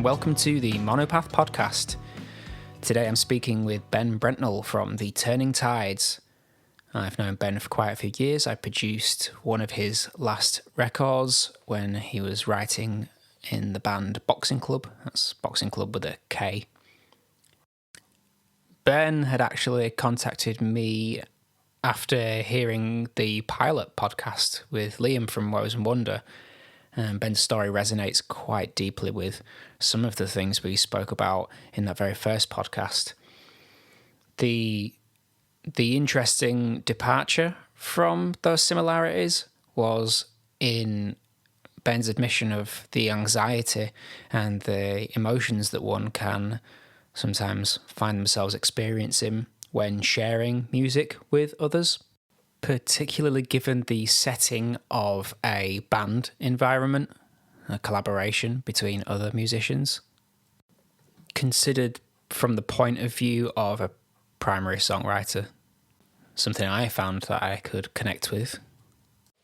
and welcome to the Monopath podcast. Today I'm speaking with Ben Brentnall from the Turning Tides. I've known Ben for quite a few years. I produced one of his last records when he was writing in the band Boxing Club. That's Boxing Club with a K. Ben had actually contacted me after hearing the pilot podcast with Liam from Woes and Wonder. Ben's story resonates quite deeply with some of the things we spoke about in that very first podcast. The interesting departure from those similarities was in Ben's admission of the anxiety and the emotions that one can sometimes find themselves experiencing when sharing music with others, particularly given the setting of a band environment, a collaboration between other musicians. Considered from the point of view of a primary songwriter, something I found that I could connect with.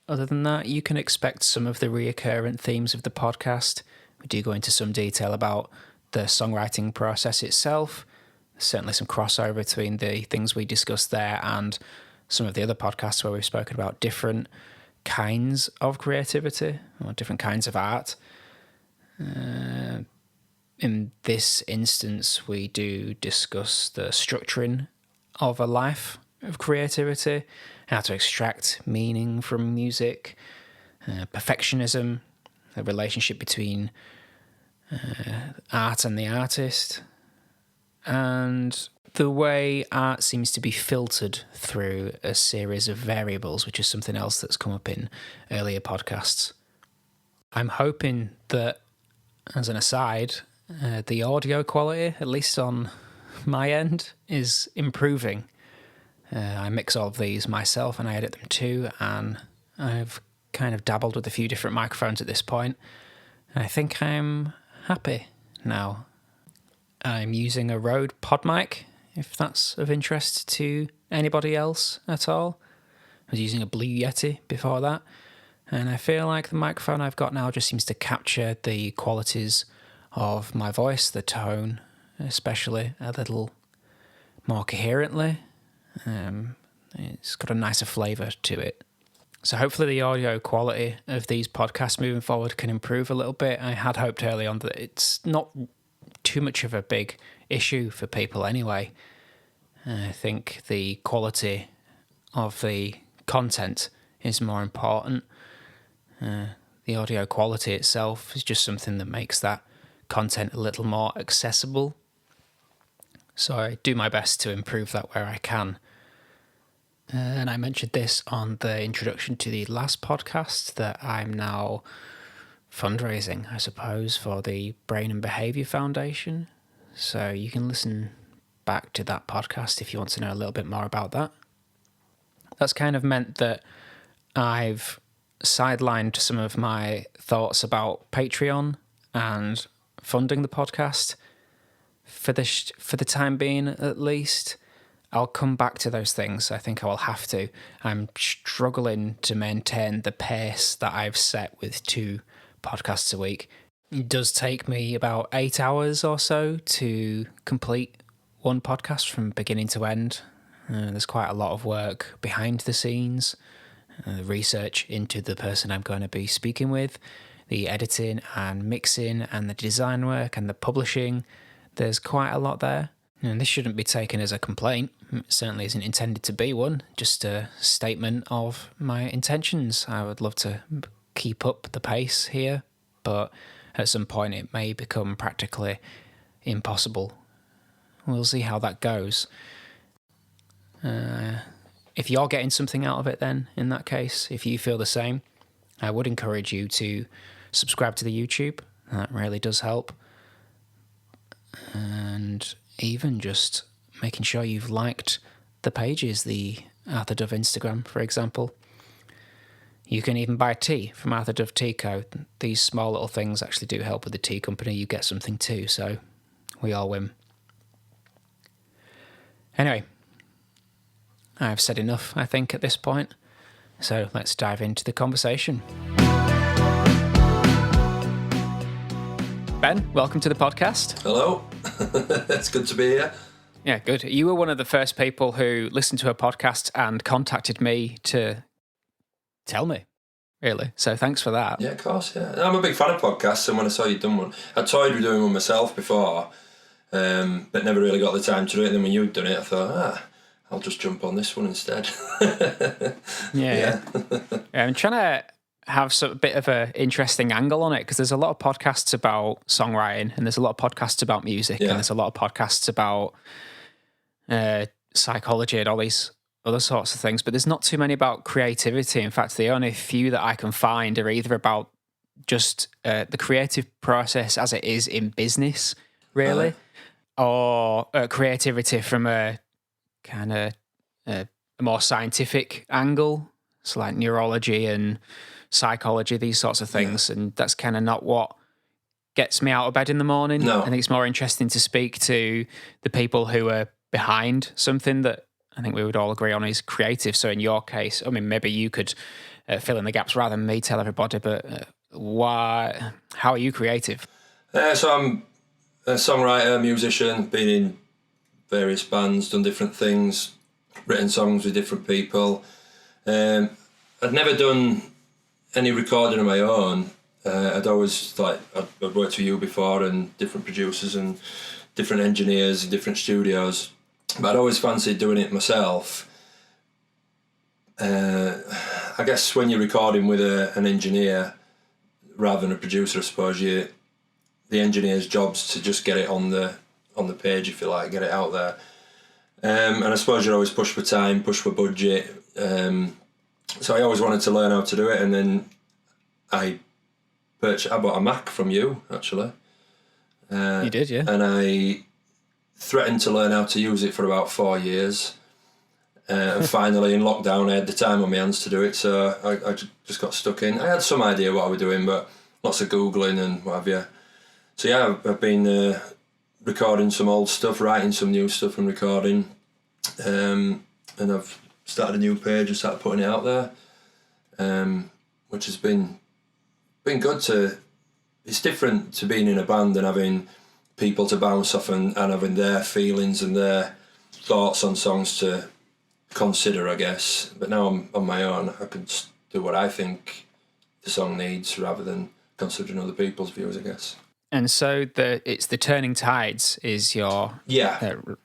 Other than that, you can expect some of the recurrent themes of the podcast. We do go into some detail about the songwriting process itself. There's certainly some crossover between the things we discussed there and some of the other podcasts where we've spoken about different kinds of creativity or different kinds of art. In this instance, we do discuss the structuring of a life of creativity, how to extract meaning from music, perfectionism, the relationship between art and the artist, and the way art seems to be filtered through a series of variables, which is something else that's come up in earlier podcasts. I'm hoping that, as an aside, the audio quality, at least on my end, is improving. I mix all of these myself and I edit them too, and I've kind of dabbled with a few different microphones at this point. I think I'm happy now. I'm using a Rode pod mic, if that's of interest to anybody else at all. I was using a Blue Yeti before that, and I feel like the microphone I've got now just seems to capture the qualities of my voice, the tone especially, a little more coherently. It's got a nicer flavour to it. So hopefully the audio quality of these podcasts moving forward can improve a little bit. I had hoped early on that it's not too much of a big issue for people anyway. I think the quality of the content is more important. The audio quality itself is just something that makes that content a little more accessible. So I do my best to improve that where I can. And I mentioned this on the introduction to the last podcast that I'm now fundraising, I suppose, for the Brain and Behaviour Foundation. So you can listen back to that podcast if you want to know a little bit more about that. That's kind of meant that I've sidelined some of my thoughts about Patreon and funding the podcast for the time being, at least. I'll come back to those things. I think I will have to. I'm struggling to maintain the pace that I've set with 2 podcasts a week. It does take me about 8 hours or so to complete one podcast from beginning to end. There's quite a lot of work behind the scenes, research into the person I'm going to be speaking with, the editing and mixing and the design work and the publishing. There's quite a lot there. And this shouldn't be taken as a complaint. It certainly isn't intended to be one, just a statement of my intentions. I would love to keep up the pace here, but at some point it may become practically impossible. We'll see how that goes. If you're getting something out of it then, in that case, if you feel the same, I would encourage you to subscribe to the YouTube. That really does help. And even just making sure you've liked the pages, the Arthur Dove Instagram, for example. You can even buy tea from Arthur Dove Tea Co. These small little things actually do help with the tea company. You get something too, so we all win. Anyway, I've said enough, I think, at this point. So let's dive into the conversation. Ben, welcome to the podcast. Hello. It's good to be here. Yeah, good. You were one of the first people who listened to a podcast and contacted me to tell me, really. So thanks for that. Yeah, of course, yeah. I'm a big fan of podcasts, and when I saw you'd done one, I toyed with doing one myself before, but never really got the time to do it. And then when you'd done it, I thought, I'll just jump on this one instead. Yeah. I'm trying to have a bit of an interesting angle on it, because there's a lot of podcasts about songwriting, and there's a lot of podcasts about music, and there's a lot of podcasts about psychology and all these other sorts of things, but there's not too many about creativity. In fact, the only few that I can find are either about just the creative process as it is in business, really, or creativity from a kind of a more scientific angle, so like neurology and psychology, these sorts of things. And that's kind of not what gets me out of bed in the morning. No. I think it's more interesting to speak to the people who are behind something that I think we would all agree on is creative. So in your case, I mean, maybe you could fill in the gaps rather than me tell everybody, but how are you creative? So I'm a songwriter, musician, been in various bands, done different things, written songs with different people. I'd never done any recording of my own. I'd always I'd worked with you before, and different producers and different engineers in different studios, but I'd always fancied doing it myself. I guess when you're recording with an engineer rather than a producer, I suppose the engineer's job's to just get it on the page, if you like, get it out there. And I suppose you're always pushed for time, pushed for budget. So I always wanted to learn how to do it, and then I bought a Mac from you, actually. You did, yeah. And I threatened to learn how to use it for about 4 years. And finally, in lockdown, I had the time on my hands to do it, so I just got stuck in. I had some idea what I was doing, but lots of Googling and what have you. So yeah, I've been recording some old stuff, writing some new stuff and recording. And I've started a new page and started putting it out there, which has been good to... It's different to being in a band and having people to bounce off and having their feelings and their thoughts on songs to consider, I guess. But now I'm on my own. I can do what I think the song needs rather than considering other people's views, I guess. And so it's the Turning Tides is your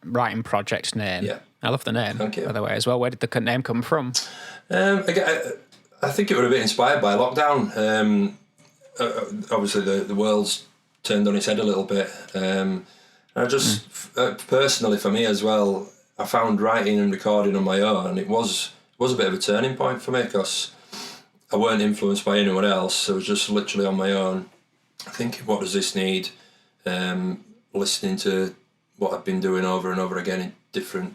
writing project name. Yeah. I love the name, Thank you. By the way, as well. Where did the name come from? I think it was a bit inspired by lockdown. Obviously, the world's turned on its head a little bit. I just, personally for me as well, I found writing and recording on my own, it was a bit of a turning point for me, because I weren't influenced by anyone else. I was just literally on my own, thinking, what does this need? Listening to what I've been doing over and over again in different...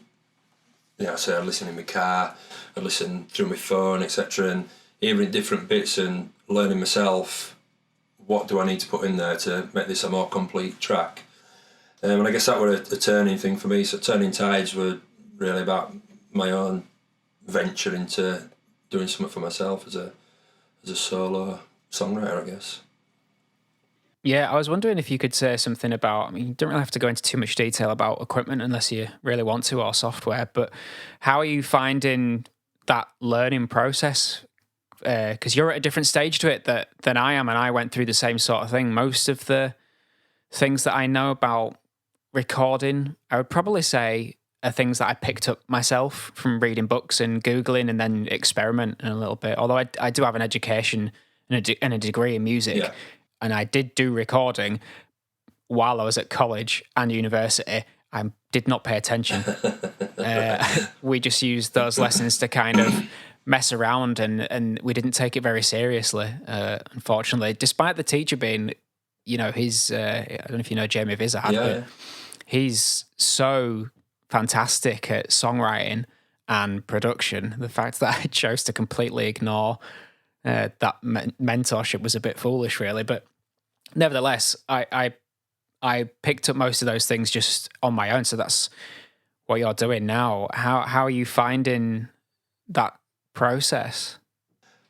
I listen in my car, I listen through my phone, etc., and hearing different bits and learning myself, what do I need to put in there to make this a more complete track? And I guess that was a turning thing for me. So Turning Tides were really about my own venture into doing something for myself as a solo songwriter, I guess. Yeah, I was wondering if you could say something about, I mean, you don't really have to go into too much detail about equipment unless you really want to, or software, but how are you finding that learning process? Because you're at a different stage to it than I am, and I went through the same sort of thing. Most of the things that I know about recording, I would probably say, are things that I picked up myself from reading books and Googling, and then experimenting a little bit. Although I do have an education and a degree in music, and I did do recording while I was at college and university. I did not pay attention. We just used those lessons to kind of mess around, and we didn't take it very seriously, unfortunately, despite the teacher being, he's, I don't know if you know Jamie Vizard, but he's so fantastic at songwriting and production. The fact that I chose to completely ignore that mentorship was a bit foolish, really. But nevertheless, I picked up most of those things just on my own. So that's what you're doing now. How are you finding that process?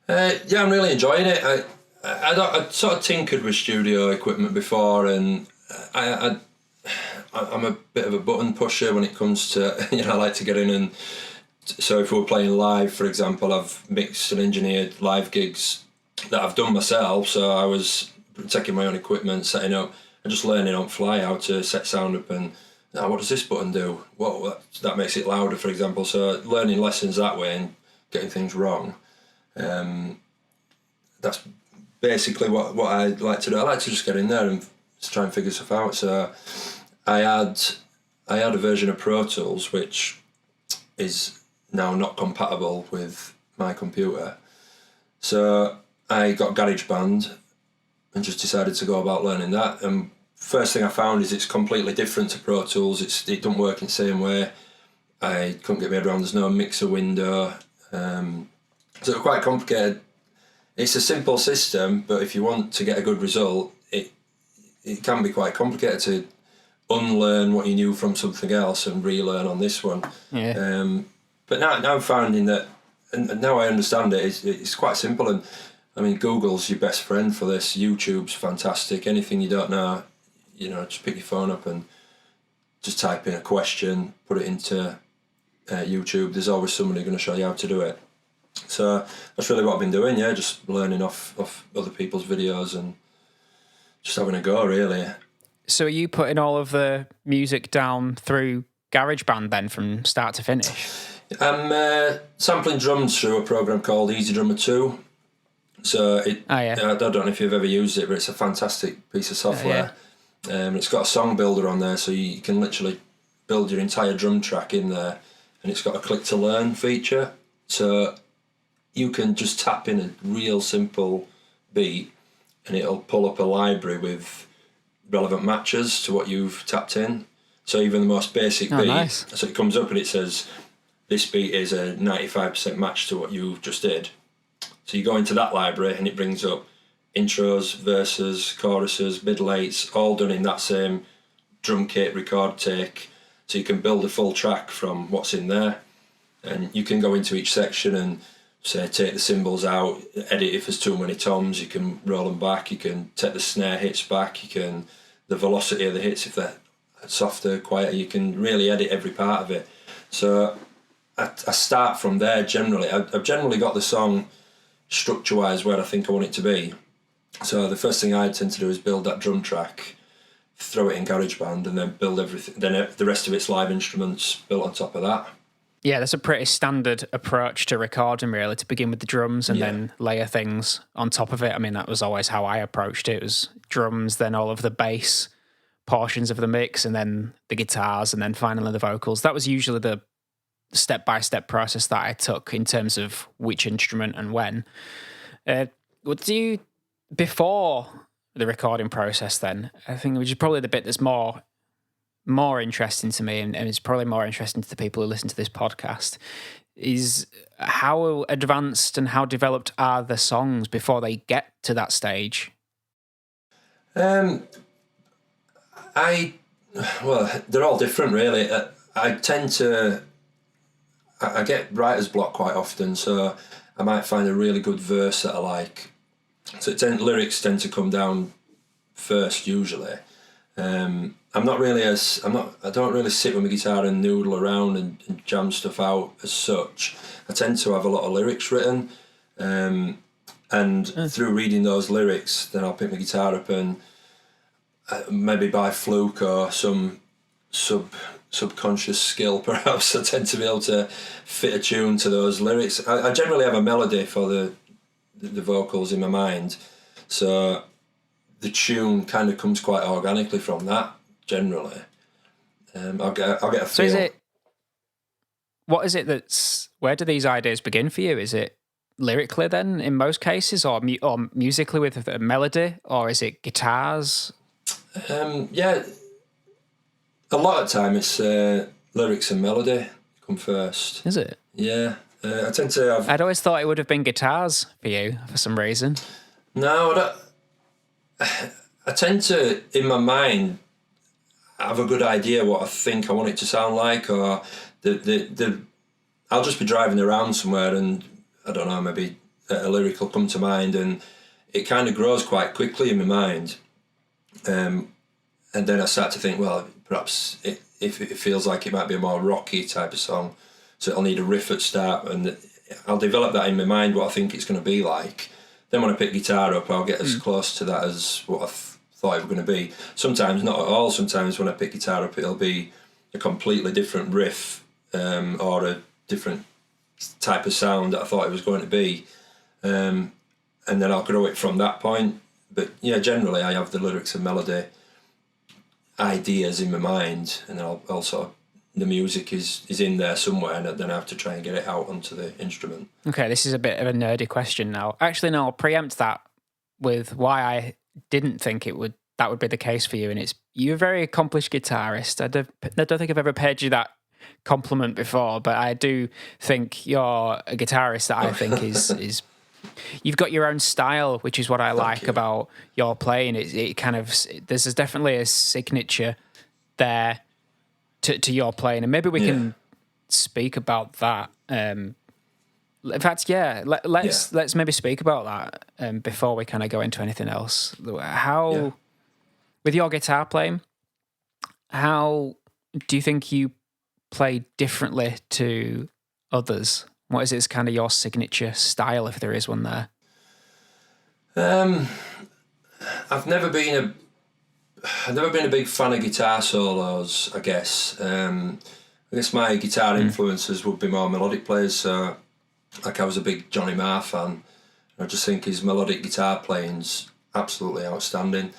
I'm really enjoying it. I'd sort of tinkered with studio equipment before, and I'm a bit of a button pusher when it comes to, I like to get in and, so if we're playing live, for example, I've mixed and engineered live gigs that I've done myself, so I was taking my own equipment, setting up, and just learning on fly how to set sound up and, what does this button do? What that makes it louder, for example, so learning lessons that way and getting things wrong. That's basically what I like to do. I like to just get in there and just try and figure stuff out. So I had a version of Pro Tools which is now not compatible with my computer. So I got GarageBand and just decided to go about learning that. And first thing I found is it's completely different to Pro Tools. It don't work in the same way. I couldn't get my head around. There's no mixer window. So it's quite complicated. It's a simple system, but if you want to get a good result, it can be quite complicated to unlearn what you knew from something else and relearn on this one. Yeah. But now I'm finding that, and now I understand it, it's quite simple. And I mean, Google's your best friend for this. YouTube's fantastic. Anything you don't know, just pick your phone up and just type in a question, put it into YouTube. There's always somebody going to show you how to do it. So that's really what I've been doing, just learning off other people's videos and just having a go, really. So are you putting all of the music down through GarageBand then from start to finish? I'm sampling drums through a program called Easy Drummer 2. So I don't know if you've ever used it, but it's a fantastic piece of software. It's got a song builder on there, so you can literally build your entire drum track in there, and it's got a click to learn feature. So you can just tap in a real simple beat and it'll pull up a library with relevant matches to what you've tapped in. So even the most basic beat, nice. So it comes up and it says, this beat is a 95% match to what you just did. So you go into that library and it brings up intros, verses, choruses, mid-lates, all done in that same drum kit, record take. So you can build a full track from what's in there. And you can go into each section and say take the cymbals out, edit if there's too many toms, you can roll them back, you can take the snare hits back, you can, the velocity of the hits, if they're softer, quieter, you can really edit every part of it. So I start from there generally. I've generally got the song structure-wise where I think I want it to be. So the first thing I tend to do is build that drum track, throw it in GarageBand, and then build everything. Then the rest of it's live instruments built on top of that. Yeah, that's a pretty standard approach to recording, really, to begin with the drums and then layer things on top of it. I mean, that was always how I approached it. It was drums, then all of the bass portions of the mix, and then the guitars, and then finally the vocals. That was usually the step-by-step process that I took in terms of which instrument and when. What do you, before the recording process then, I think, which is probably the bit that's more interesting to me, and it's probably more interesting to the people who listen to this podcast, is how advanced and how developed are the songs before they get to that stage? Well, they're all different, really. I get writer's block quite often, so I might find a really good verse that I like. So lyrics tend to come down first, usually. I don't really sit with my guitar and noodle around and jam stuff out as such. I tend to have a lot of lyrics written, and through reading those lyrics, then I'll pick my guitar up and maybe by fluke or some subconscious skill, perhaps, I tend to be able to fit a tune to those lyrics. I generally have a melody for the vocals in my mind, so the tune kind of comes quite organically from that. Generally, I'll get a feel. So what is it where do these ideas begin for you? Is it lyrically then in most cases, or musically with a melody, or is it guitars? A lot of time it's lyrics and melody come first. Is it? Yeah, I tend to have... I'd always thought it would have been guitars for you for some reason. No, I tend to, in my mind, have a good idea what I think I want it to sound like, or I'll just be driving around somewhere and I don't know, maybe a lyric will come to mind, and it kind of grows quite quickly in my mind. And then I start to think, well, perhaps if it feels like it might be a more rocky type of song, so it'll need a riff at start, and I'll develop that in my mind, what I think it's going to be like. Then when I pick guitar up, I'll get as close to that as what I thought it was going to be. Sometimes not at all. Sometimes when I pick guitar up, it'll be a completely different riff or a different type of sound that I thought it was going to be. And then I'll grow it from that point. But yeah, generally I have the lyrics and melody ideas in my mind, and I'll sort of, the music is in there somewhere, and then I have to try and get it out onto the instrument. Okay, this is a bit of a nerdy question now. Actually, no, I'll preempt that with why I didn't think that would be the case for you, and it's you're a very accomplished guitarist. I don't think I've ever paid you that compliment before, but I do think you're a guitarist that I think is you've got your own style, which is what I like about your playing. It kind of, there's definitely a signature there to your playing, and maybe we can speak about that. In fact, let's maybe speak about that before we kind of go into anything else. How, with your guitar playing, how do you think you play differently to others? What is it, kind of your signature style, if there is one there? I've never been a big fan of guitar solos, I guess. I guess my guitar influences would be more melodic players. So, like, I was a big Johnny Marr fan. I just think his melodic guitar playing's absolutely outstanding.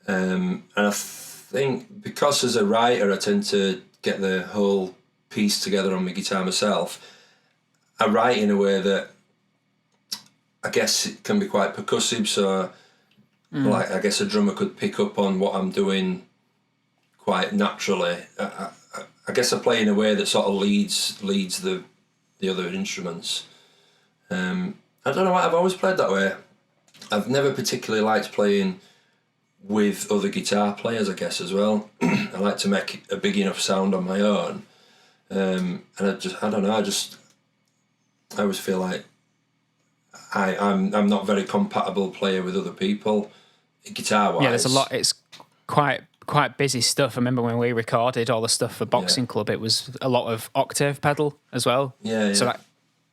And I think because as a writer I tend to get the whole piece together on my guitar myself, I write in a way that I guess it can be quite percussive, so like I guess a drummer could pick up on what I'm doing quite naturally. I guess I play in a way that sort of leads the other instruments. I don't know why I've always played that way. I've never particularly liked playing with other guitar players, I guess, as well. I like to make a big enough sound on my own. And I don't know, I always feel like I'm not very compatible player with other people, guitar-wise. Yeah, there's a lot. It's quite busy stuff. I remember when we recorded all the stuff for Boxing Club, it was a lot of octave pedal as well. Yeah. So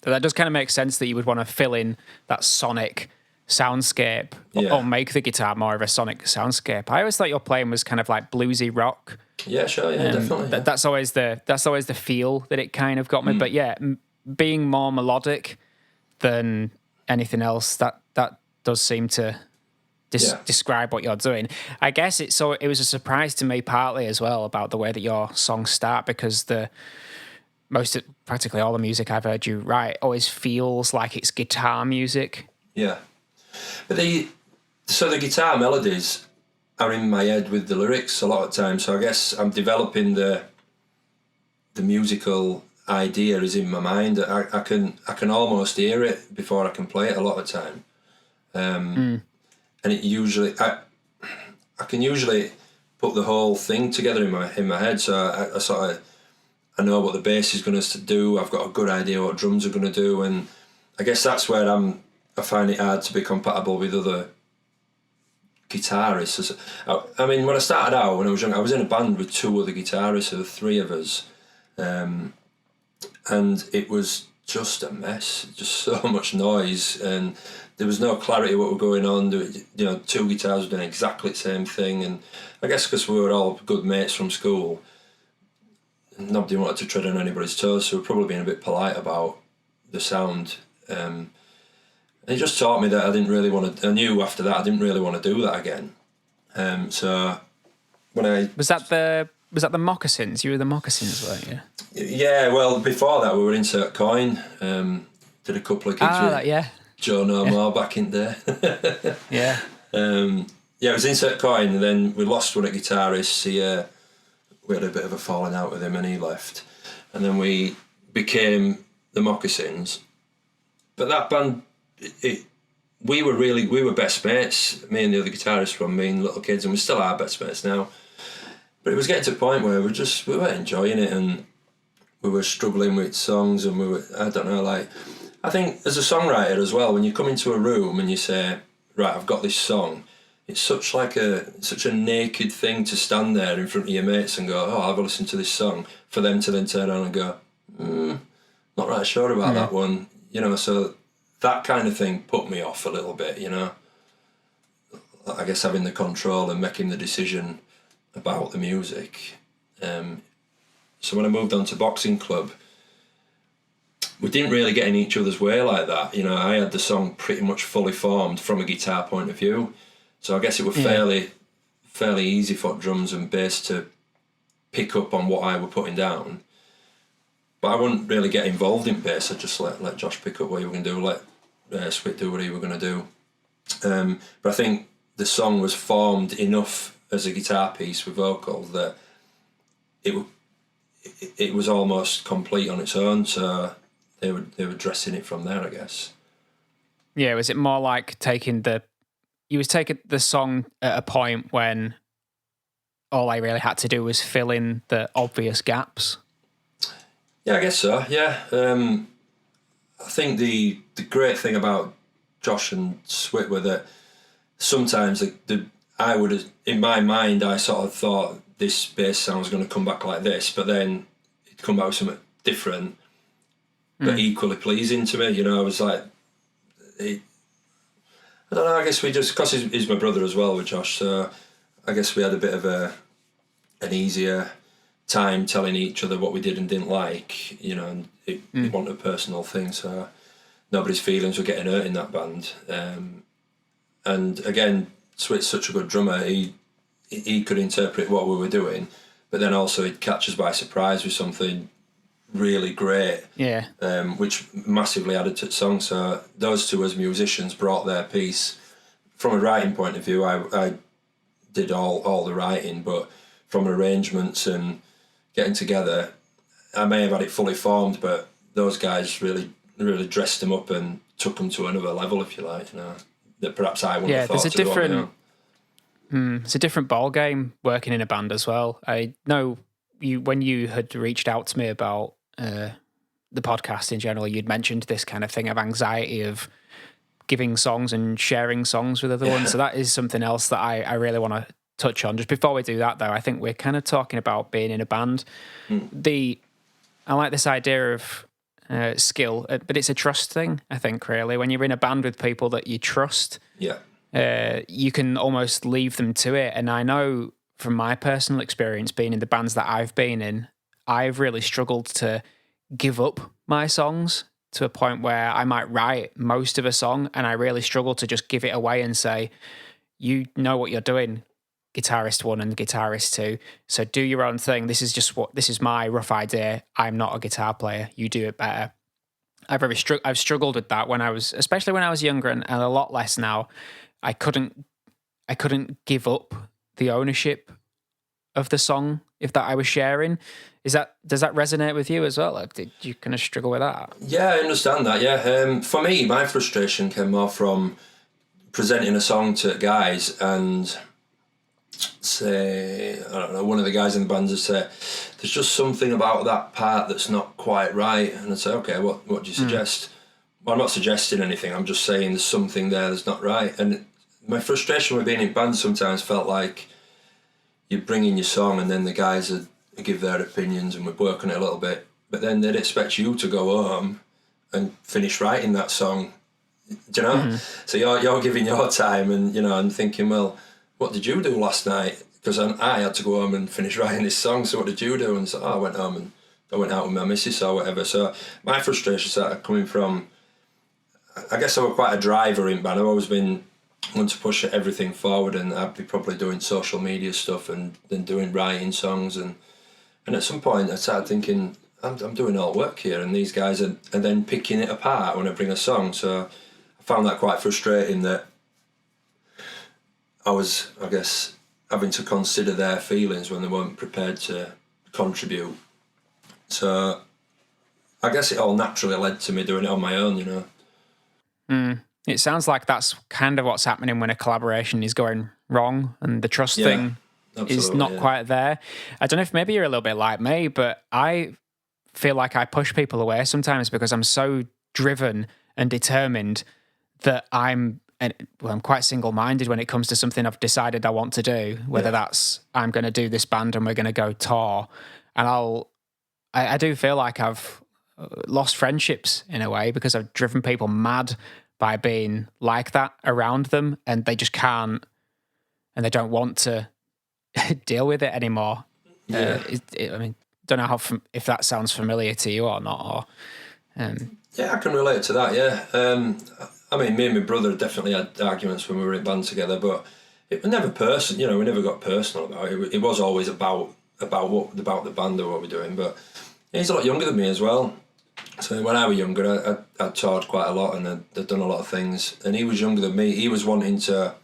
that does kind of make sense that you would want to fill in that sonic soundscape or make the guitar more of a sonic soundscape. I always thought your playing was kind of like bluesy rock. Yeah, sure, definitely. Yeah. That's always the feel that it kind of got me. But yeah, being more melodic than anything else, that does seem to describe what you're doing. I guess it was a surprise to me partly as well about the way that your songs start, because practically all the music I've heard you write always feels like it's guitar music. Yeah. But the guitar melodies are in my head with the lyrics a lot of times, so I guess I'm developing the musical idea is in my mind. I can almost hear it before I can play it a lot of time. And it usually I can usually put the whole thing together in my head, so I know what the bass is going to do. I've got a good idea what drums are going to do, and I guess that's where I find it hard to be compatible with other guitarists. I mean, when I started out, when I was young, I was in a band with two other guitarists, so the three of us, and it was just a mess, just so much noise, and there was no clarity what was going on. Two guitars were doing exactly the same thing, and I guess because we were all good mates from school, nobody wanted to tread on anybody's toes, so we're probably being a bit polite about the sound. And it just taught me that I knew after that I didn't really want to do that again. So when I... Was that the Moccasins? You were the Moccasins, weren't you? Yeah, well, before that we were Insert Coin. Did a couple of gigs with Joe No More back in there. Yeah. It was Insert Coin, and then we lost one of the guitarists. We had a bit of a falling out with him and he left. And then we became the Moccasins. But that band... We were best mates, me and the other guitarist from being little kids, and we still are best mates now. But it was getting to a point where we were enjoying it, and we were struggling with songs, and I don't know, like, I think as a songwriter as well, when you come into a room and you say, right, I've got this song. It's such a naked thing to stand there in front of your mates and go, oh, I'll have a listen to this song, for them to then turn around and go, not right sure about that one, you know. So that kind of thing put me off a little bit, you know. I guess having the control and making the decision about the music. So when I moved on to boxing club, we didn't really get in each other's way like that. You know, I had the song pretty much fully formed from a guitar point of view. So I guess it was fairly easy for drums and bass to pick up on what I were putting down. But I wouldn't really get involved in bass. I'd just let Josh pick up what he was going to do, let Swit do what he was going to do. But I think the song was formed enough as a guitar piece with vocals that it was almost complete on its own. So they were dressing it from there, I guess. Yeah, was it more like taking the song at a point when all I really had to do was fill in the obvious gaps? Yeah, I guess so. Yeah, I think the great thing about Josh and Swit were that sometimes I would have, in my mind, I sort of thought this bass sound was going to come back like this, but then it'd come back with something different, but equally pleasing to me. You know, I was like, I don't know, I guess we just, because he's my brother as well with Josh, so I guess we had a bit of an easier time telling each other what we did and didn't like, you know, and it wasn't a personal thing, so nobody's feelings were getting hurt in that band. And again, Swit's such a good drummer, he could interpret what we were doing, but then also he'd catch us by surprise with something really great, which massively added to the song. So those two as musicians brought their piece. From a writing point of view, I did all the writing, but from arrangements and getting together, I may have had it fully formed, but those guys really dressed them up and took them to another level, if you like, you know, that perhaps I wouldn't have thought to do on my own. It's a different ball game working in a band as well. I know when you had reached out to me about the podcast in general, you'd mentioned this kind of thing of anxiety of giving songs and sharing songs with other ones. So that is something else that I really want to touch on. Just before we do that, though, I think we're kind of talking about being in a band. I like this idea of skill, but it's a trust thing, I think, really. When you're in a band with people that you trust, you can almost leave them to it. And I know from my personal experience being in the bands that I've been in, I've really struggled to give up my songs to a point where I might write most of a song and I really struggle to just give it away and say, you know what you're doing, guitarist 1 and guitarist 2, so do your own thing. This is my rough idea. I'm not a guitar player. You do it better. I've struggled with that especially when I was younger, and a lot less now. I couldn't give up the ownership of the song that I was sharing. Does that resonate with you as well? Like, did you kind of struggle with that? Yeah, I understand that. Yeah, for me, my frustration came more from presenting a song to guys and say, I don't know, one of the guys in the band would say, there's just something about that part that's not quite right. And I'd say, okay, what do you suggest? Well, I'm not suggesting anything. I'm just saying there's something there that's not right. And my frustration with being in bands sometimes felt like you bring in your song and then the guys would give their opinions and we'd work on it a little bit, but then they'd expect you to go home and finish writing that song. Do you know? So you're giving your time and, you know, and thinking, well, what did you do last night? Because I had to go home and finish writing this song, so what did you do? And so I went home and I went out with my missus or whatever. So my frustration started coming from, I guess I was quite a driver in band. I've always been one to push everything forward, and I'd be probably doing social media stuff and then doing writing songs. And at some point I started thinking, I'm doing all work here, and these guys are then picking it apart when I bring a song. So I found that quite frustrating that I was, I guess, having to consider their feelings when they weren't prepared to contribute. So I guess it all naturally led to me doing it on my own, you know. It sounds like that's kind of what's happening when a collaboration is going wrong and the trust thing is not quite there. I don't know if maybe you're a little bit like me, but I feel like I push people away sometimes because I'm so driven and determined that I'm I'm quite single-minded when it comes to something I've decided I want to do, whether that's I'm going to do this band and we're going to go tour. And I do feel like I've lost friendships in a way because I've driven people mad by being like that around them, and they just can't, and they don't want to deal with it anymore. Yeah. I mean, don't know if that sounds familiar to you or not. Yeah, I can relate to that. Yeah, I mean, me and my brother definitely had arguments when we were in band together, but it was never personal. You know, we never got personal about it. It was always about the band or what we're doing. But he's a lot younger than me as well. So when I was younger, I'd toured quite a lot and I'd done a lot of things. And he was younger than me. He was wanting to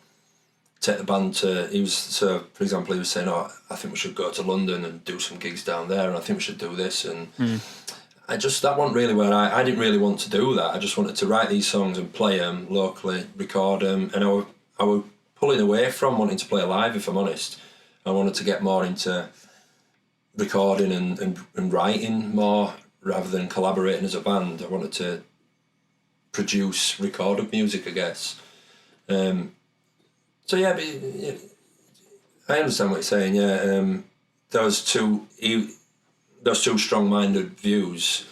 take the band to. For example, he was saying, "Oh, I think we should go to London and do some gigs down there, and I think we should do this." And that wasn't really where I didn't really want to do that. I just wanted to write these songs and play them locally, record them, and I was pulling away from wanting to play live. If I'm honest, I wanted to get more into recording and writing more rather than collaborating as a band. I wanted to produce recorded music, I guess. So yeah, I understand what you're saying. Yeah, those two strong-minded views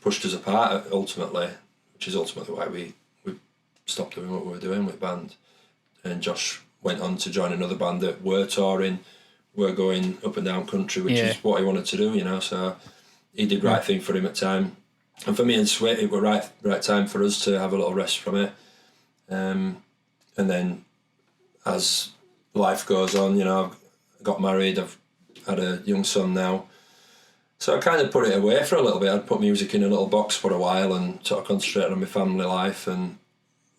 pushed us apart ultimately, which is ultimately why we stopped doing what we were doing with band. And Josh went on to join another band that were touring, were going up and down country, which is what he wanted to do, you know. So he did right thing for him at time, and for me and Sweat, it was right time for us to have a little rest from it. And then as life goes on, you know, I've got married, I've had a young son now. So I kind of put it away for a little bit. I'd put music in a little box for a while and sort of concentrate on my family life. And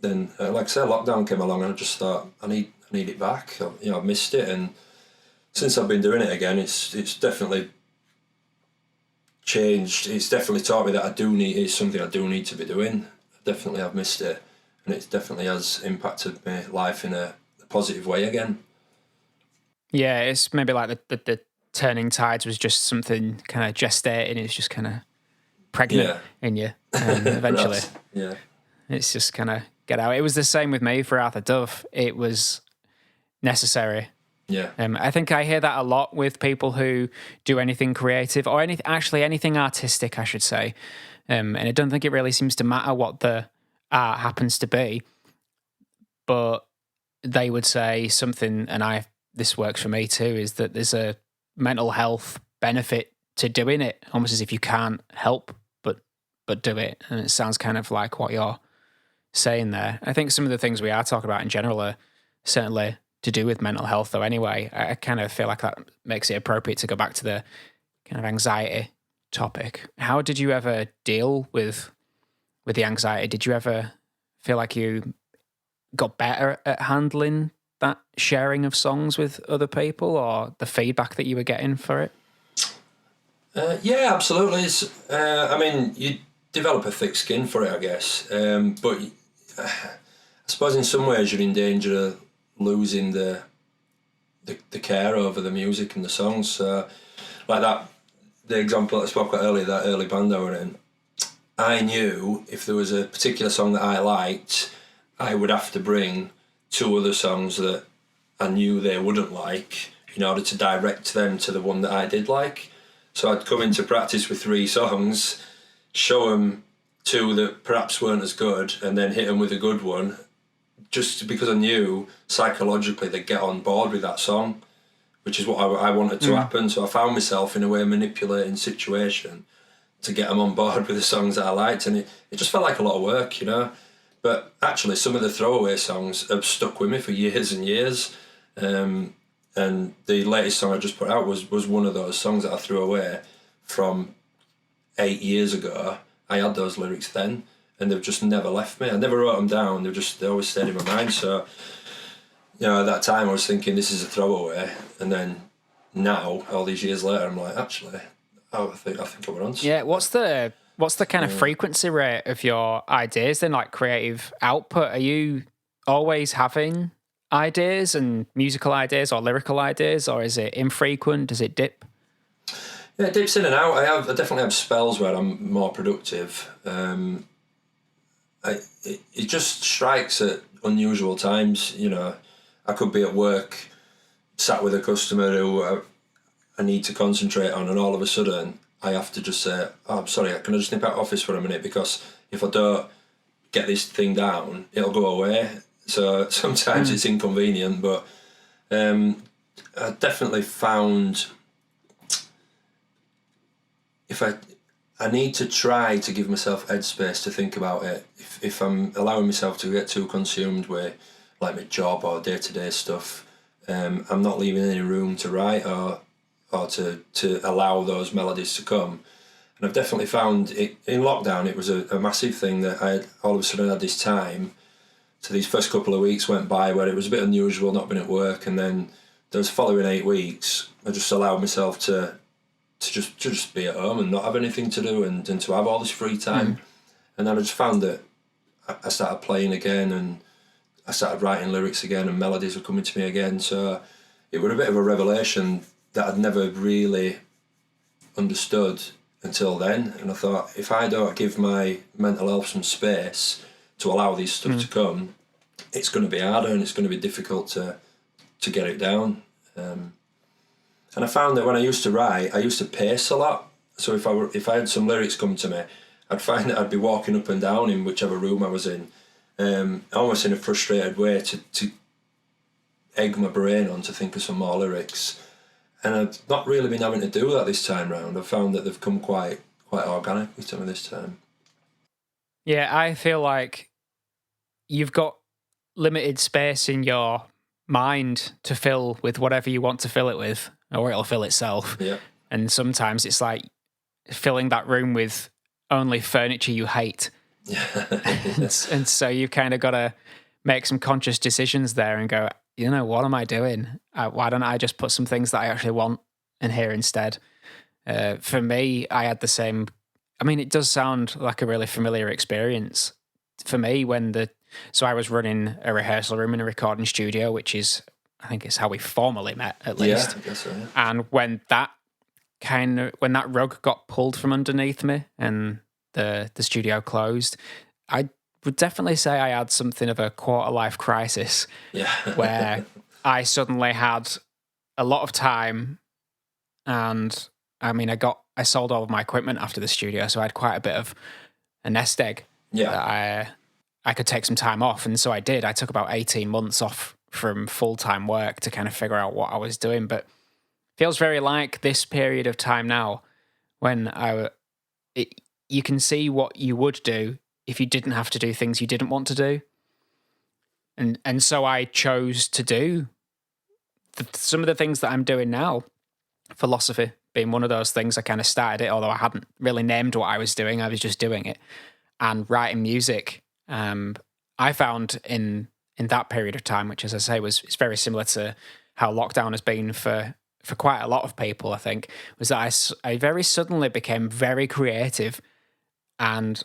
then, like I said, lockdown came along and I just thought, I need it back. I've missed it. And since I've been doing it again, it's definitely changed. It's definitely taught me that it's something I do need to be doing. Definitely I've missed it. And it definitely has impacted my life in a positive way again. Yeah, it's maybe like the turning tides was just something kind of gestating. It's just kind of pregnant in you eventually. Yeah. It's just kind of get out. It was the same with me for Arthur Dove. It was necessary. Yeah. I think I hear that a lot with people who do anything creative or anything artistic, I should say. And I don't think it really seems to matter what the art happens to be. But they would say something, and this works for me too, is that there's a mental health benefit to doing it, almost as if you can't help but do it. And it sounds kind of like what you're saying there. I think some of the things we are talking about in general are certainly to do with mental health, though. Anyway, I kind of feel like that makes it appropriate to go back to the kind of anxiety topic. How did you ever deal with the anxiety? Did you ever feel like you got better at handling that sharing of songs with other people, or the feedback that you were getting for it? Yeah, absolutely. I mean, you develop a thick skin for it, I guess. But I suppose in some ways you're in danger of losing the care over the music and the songs. So, like the example I spoke about earlier, that early band I were in, I knew if there was a particular song that I liked, I would have to bring two other songs that I knew they wouldn't like in order to direct them to the one that I did like. So I'd come into practice with 3 songs, show them 2 that perhaps weren't as good, and then hit them with a good one, just because I knew psychologically they'd get on board with that song, which is what I wanted to happen. So I found myself in a way manipulating situation to get them on board with the songs that I liked, and it just felt like a lot of work, you know. But actually, some of the throwaway songs have stuck with me for years and years. And the latest song I just put out was one of those songs that I threw away from 8 years ago. I had those lyrics then, and they've just never left me. I never wrote them down. They always stayed in my mind. So, you know, at that time I was thinking this is a throwaway, and then now, all these years later, I'm like, actually, I think I were on. Yeah, what's the kind of frequency rate of your ideas then, like creative output? Are you always having ideas and musical ideas or lyrical ideas, or is it infrequent? Does it dip? Yeah, it dips in and out. I definitely have spells where I'm more productive. It just strikes at unusual times. You know, I could be at work, sat with a customer who I need to concentrate on, and all of a sudden I have to just say, "Oh, I'm sorry, can I just nip out of office for a minute, because if I don't get this thing down, it'll go away." So sometimes it's inconvenient, but I definitely found if I need to try to give myself headspace to think about it. If I'm allowing myself to get too consumed with like my job or day-to-day stuff, I'm not leaving any room to write or to allow those melodies to come. And I've definitely found it in lockdown. It was a massive thing that I all of a sudden had this time. So these first couple of weeks went by where it was a bit unusual not being at work, and then those following 8 weeks I just allowed myself to just be at home and not have anything to do, and to have all this free time. And then I just found that I started playing again, and I started writing lyrics again, and melodies were coming to me again. So it was a bit of a revelation that I'd never really understood until then. And I thought, if I don't give my mental health some space to allow these stuff to come, it's going to be harder, and it's going to be difficult to get it down. And I found that when I used to write, I used to pace a lot. So if I had some lyrics come to me, I'd find that I'd be walking up and down in whichever room I was in, almost in a frustrated way to egg my brain on to think of some more lyrics. And I've not really been having to do that this time round. I've found that they've come quite organically to me this time. Yeah, I feel like you've got limited space in your mind to fill with whatever you want to fill it with, or it'll fill itself. Yeah. And sometimes it's like filling that room with only furniture you hate. and so you've kind of got to make some conscious decisions there and go, you know, what am I doing? Why don't I just put some things that I actually want in here instead? For me, I had the same. I mean, it does sound like a really familiar experience for me so I was running a rehearsal room in a recording studio, which is, I think it's how we formally met at least. Yeah, I guess so, yeah. And when that rug got pulled from underneath me and the studio closed, I would definitely say I had something of a quarter-life crisis. Yeah. Where I suddenly had a lot of time, and I mean, I sold all of my equipment after the studio, so I had quite a bit of a nest egg. Yeah. That I could take some time off, and so I did. I took about 18 months off from full-time work to kind of figure out what I was doing, but it feels very like this period of time now when you can see what you would do if you didn't have to do things you didn't want to do. And so I chose to do some of the things that I'm doing now, philosophy being one of those things. I kind of started it, although I hadn't really named what I was doing. I was just doing it. And writing music, I found in that period of time, which, as I say, it's very similar to how lockdown has been for quite a lot of people, I think, was that I very suddenly became very creative. And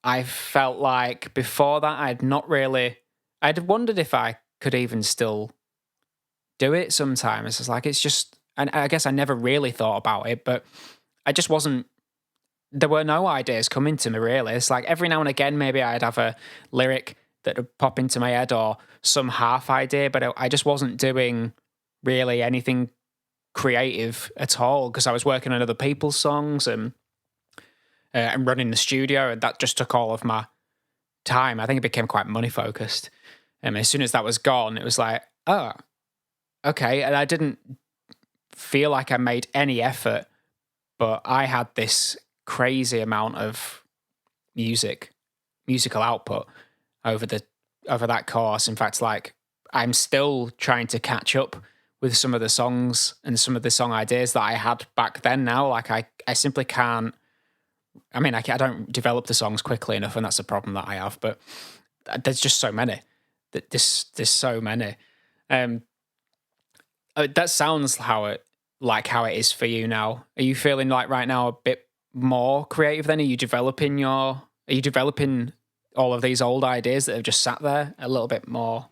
I felt like before that I'd wondered if I could even still do it sometimes. It's like, it's just, and I guess I never really thought about it, but I just wasn't, there were no ideas coming to me really. It's like every now and again, maybe I'd have a lyric that would pop into my head or some half idea, but I just wasn't doing really anything creative at all because I was working on other people's songs and running the studio, and that just took all of my time. I think it became quite money focused. And as soon as that was gone, it was like, oh, okay. And I didn't feel like I made any effort, but I had this crazy amount of musical output over that course. In fact, like I'm still trying to catch up with some of the songs and some of the song ideas that I had back then now. Like I simply can't, I mean, I don't develop the songs quickly enough, and that's a problem that I have, but there's just so many. There's so many. That sounds how it is for you now. Are you feeling like right now a bit more creative then? Are you developing all of these old ideas that have just sat there a little bit more?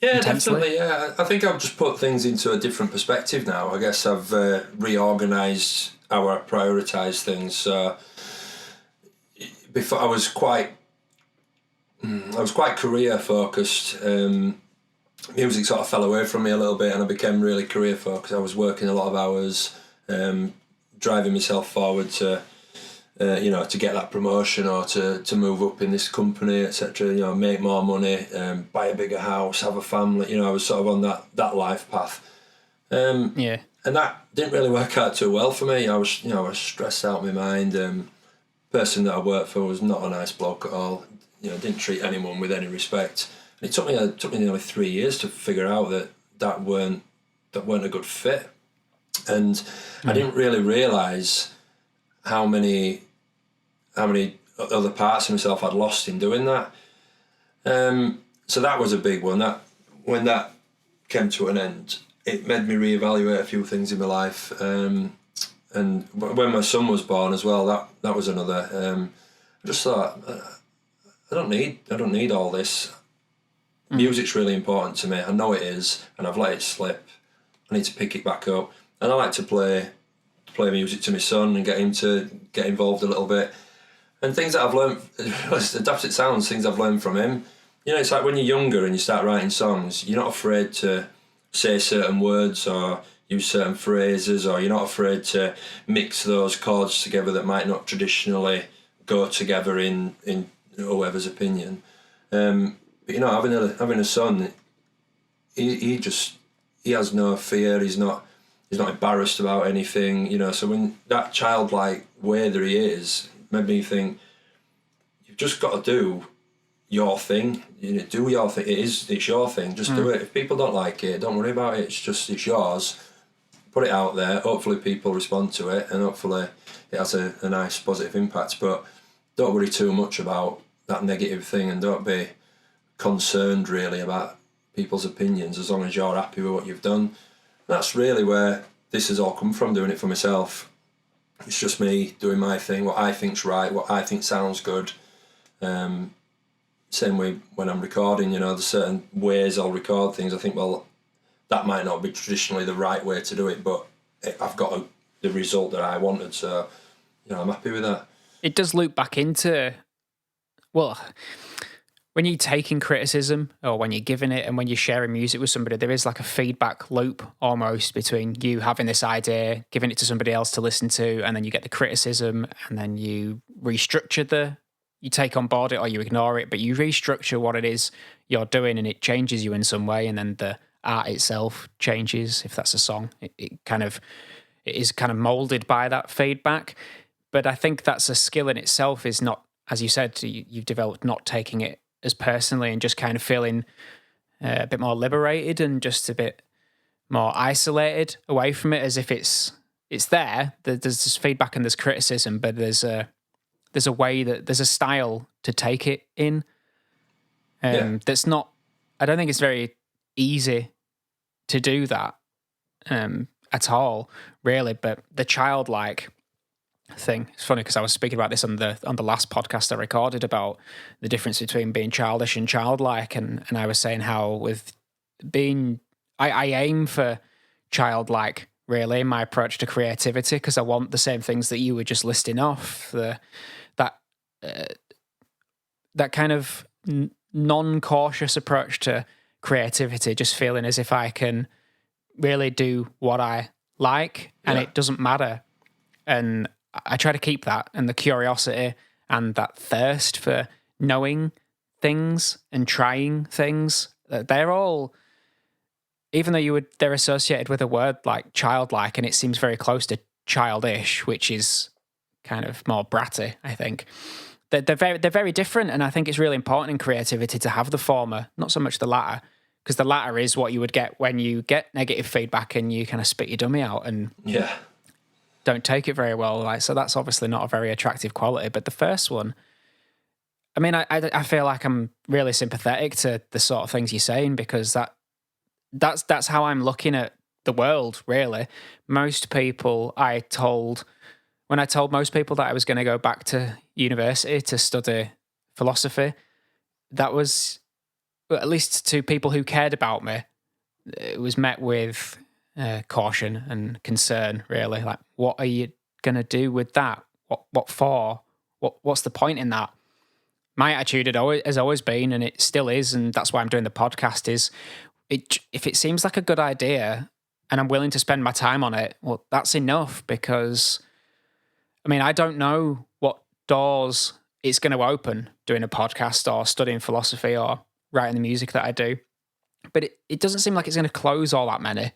Yeah, intensely? definitely. Yeah, I think I've just put things into a different perspective now. I guess I've reorganised how I prioritise things. Before I was quite I was quite career focused. Music sort of fell away from me a little bit, and I became really career focused. I was working a lot of hours, driving myself forward to, to get that promotion or to move up in this company, etc. Make more money, buy a bigger house, have a family. I was sort of on that life path. Yeah. And that didn't really work out too well for me. I was stressed out of my mind. Person that I worked for was not a nice bloke at all. Didn't treat anyone with any respect. And it took me nearly 3 years to figure out that weren't a good fit. And I didn't really realise how many other parts of myself I'd lost in doing that. So that was a big one. That when that came to an end, it made me reevaluate a few things in my life. And when my son was born as well, that was another. I just thought, I don't need all this. Music's really important to me. I know it is, and I've let it slip. I need to pick it back up, and I like to play music to my son and get him to get involved a little bit. And things that I've learned, as daft it sounds, things I've learned from him. It's like when you're younger and you start writing songs, you're not afraid to say certain words or use certain phrases, or you're not afraid to mix those chords together that might not traditionally go together in whoever's opinion. But having a son, he has no fear. He's not embarrassed about anything. So when that childlike way that he is made me think, you've just got to do your thing. Do your thing. It's your thing. Just do it. If people don't like it, don't worry about it. It's yours. Put it out there. Hopefully people respond to it, and hopefully it has a nice positive impact. But don't worry too much about that negative thing, and don't be concerned really about people's opinions, as long as you're happy with what you've done. That's really where this has all come from, doing it for myself. It's just me doing my thing, what I think's right, what I think sounds good. Same way when I'm recording, there's certain ways I'll record things. I think, well, that might not be traditionally the right way to do it, but I've got the result that I wanted, so I'm happy with that. It does loop back into, well, when you're taking criticism or when you're giving it and when you're sharing music with somebody, there is like a feedback loop almost between you having this idea, giving it to somebody else to listen to, and then you get the criticism, and then you restructure you take on board it or you ignore it, but you restructure what it is you're doing, and it changes you in some way, and then the art itself changes. If that's a song, it is kind of molded by that feedback. But I think that's a skill in itself, is not, as you said, you've developed not taking it as personally and just kind of feeling a bit more liberated and just a bit more isolated away from it, as if it's there. There's this feedback and there's criticism, but there's a way that there's a style to take it in. That's not. I don't think it's very easy to do that at all, really. But the childlike thing, it's funny because I was speaking about this on the last podcast I recorded about the difference between being childish and childlike, and I was saying how with being I aim for childlike really in my approach to creativity, because I want the same things that you were just listing off, that kind of non-cautious approach to creativity, just feeling as if I can really do what I like and it doesn't matter. And I try to keep that, and the curiosity and that thirst for knowing things and trying things. They're all, even though they're associated with a word like childlike, and it seems very close to childish, which is kind of more bratty, I think. They're very different, and I think it's really important in creativity to have the former, not so much the latter, because the latter is what you would get when you get negative feedback and you kind of spit your dummy out and don't take it very well. So that's obviously not a very attractive quality. But the first one, I mean, I feel like I'm really sympathetic to the sort of things you're saying, because that's how I'm looking at the world, really. Most people when I told most people that I was going to go back to university to study philosophy, that was, at least to people who cared about me, it was met with caution and concern, really. Like, what are you going to do with that? What for? What's the point in that? my attitude has always been, and it still is, and that's why I'm doing the podcast, is if it seems like a good idea and I'm willing to spend my time on it, well, that's enough, because, I mean, I don't know what doors it's going to open doing a podcast or studying philosophy or writing the music that I do, but it doesn't seem like it's going to close all that many.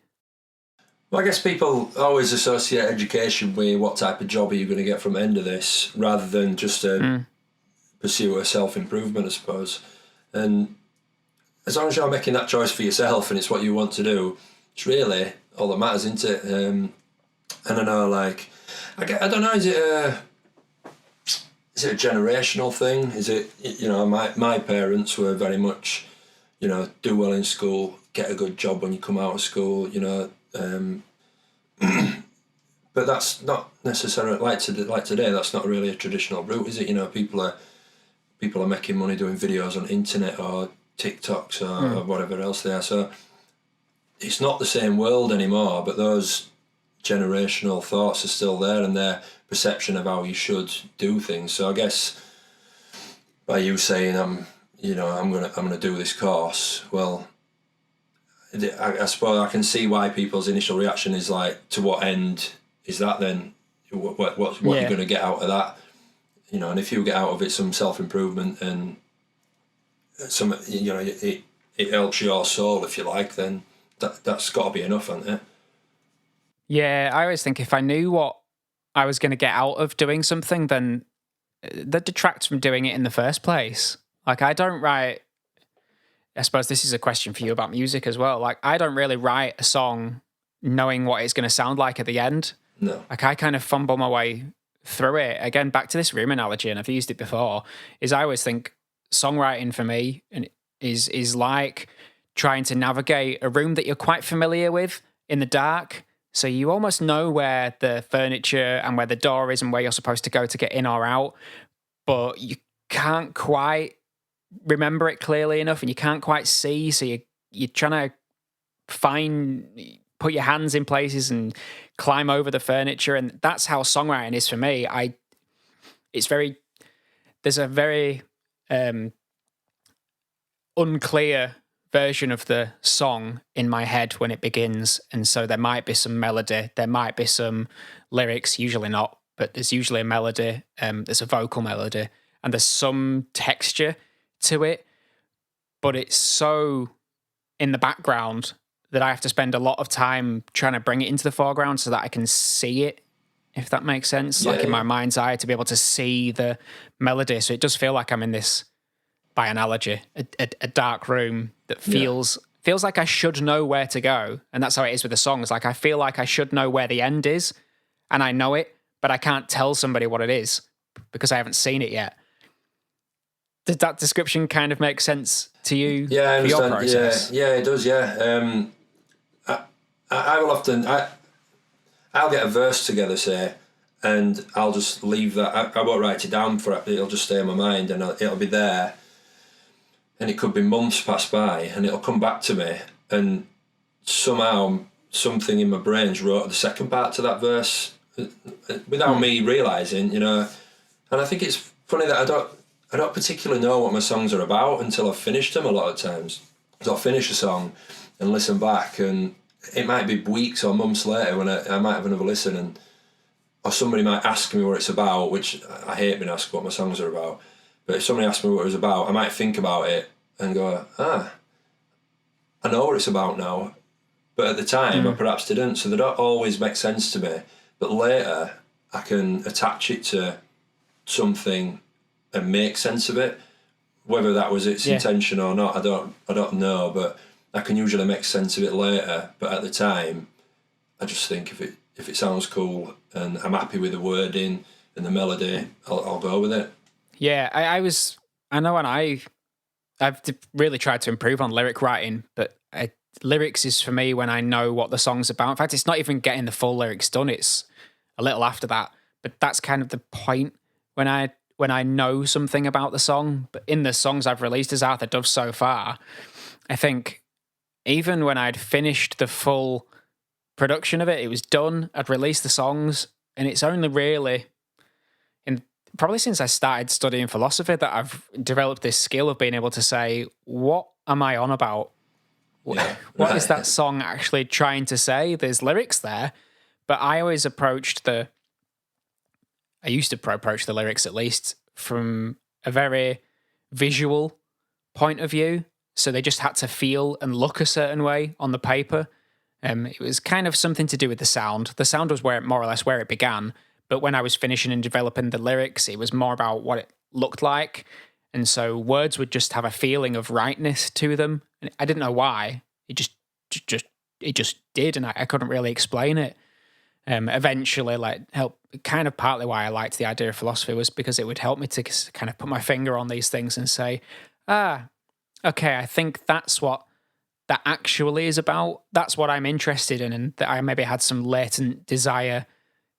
Well, I guess people always associate education with what type of job are you going to get from the end of this, rather than just a pursuit of self-improvement, I suppose. And as long as you're making that choice for yourself and it's what you want to do, it's really all that matters, isn't it? And I know, like, I don't know, is it a generational thing? Is it, my parents were very much, do well in school, get a good job when you come out of school, but that's not necessarily like today. That's not really a traditional route, is it? People are making money doing videos on internet or TikToks or whatever else they are. So it's not the same world anymore. But those generational thoughts are still there, and their perception of how you should do things. So I guess by you saying I'm gonna do this course, well, I suppose I can see why people's initial reaction is like, to what end is that then? What you're going to get out of that? And if you get out of it some self-improvement and some, it helps your soul, if you like, then that's got to be enough, hasn't it? Yeah, I always think if I knew what I was going to get out of doing something, then that detracts from doing it in the first place. Like, I don't write... I suppose this is a question for you about music as well. Like, I don't really write a song knowing what it's going to sound like at the end. No. Like, I kind of fumble my way through it. Again, back to this room analogy, and I've used it before, is I always think songwriting for me is like trying to navigate a room that you're quite familiar with in the dark. So you almost know where the furniture and where the door is and where you're supposed to go to get in or out, but you can't quite remember it clearly enough, and you can't quite see, so you're trying to put your hands in places and climb over the furniture, and that's how songwriting is for me. There's a very unclear version of the song in my head when it begins, and so there might be some melody, there might be some lyrics, usually not, but there's usually a melody, there's a vocal melody, and there's some texture to it, but it's so in the background that I have to spend a lot of time trying to bring it into the foreground so that I can see it, if that makes sense. Yeah, like in my mind's eye, to be able to see the melody. So it does feel like I'm in this, by analogy, a dark room that feels like I should know where to go. And that's how it is with the songs. Like, I feel like I should know where the end is, and I know it, but I can't tell somebody what it is because I haven't seen it yet. Does that description kind of make sense to you? Yeah, I understand. Your process? Yeah, it does. Yeah, I will often I'll get a verse together, say, and I'll just leave that. I won't write it down for it. It'll just stay in my mind, and it'll be there. And it could be months pass by, and it'll come back to me, and somehow something in my brain's wrote the second part to that verse without me realising, And I think it's funny that I don't particularly know what my songs are about until I've finished them a lot of times. So I'll finish a song and listen back, and it might be weeks or months later when I might have another listen, or somebody might ask me what it's about, which I hate being asked what my songs are about. But if somebody asks me what it was about, I might think about it and go, I know what it's about now. But at the time, I perhaps didn't, so they don't always make sense to me. But later, I can attach it to something and make sense of it. Whether that was its intention or not, I don't know, but I can usually make sense of it later. But at the time, I just think if it sounds cool and I'm happy with the wording and the melody, I'll go with it. Yeah, I know when I've really tried to improve on lyric writing, but lyrics is for me when I know what the song's about. In fact, it's not even getting the full lyrics done, it's a little after that. But that's kind of the point when I know something about the song. But in the songs I've released as Arthur Dove so far, I think even when I'd finished the full production of it, it was done, I'd released the songs, and it's only really probably since I started studying philosophy that I've developed this skill of being able to say, what am I on about? Yeah, What is that song actually trying to say? There's lyrics there, but I always approached I used to approach the lyrics at least from a very visual point of view. So they just had to feel and look a certain way on the paper. It was kind of something to do with the sound. The sound was more or less where it began. But when I was finishing and developing the lyrics, it was more about what it looked like. And so words would just have a feeling of rightness to them. And I didn't know why. It just did, and I couldn't really explain it. Eventually, kind of partly why I liked the idea of philosophy was because it would help me to kind of put my finger on these things and say, okay, I think that's what that actually is about. That's what I'm interested in, and that I maybe had some latent desire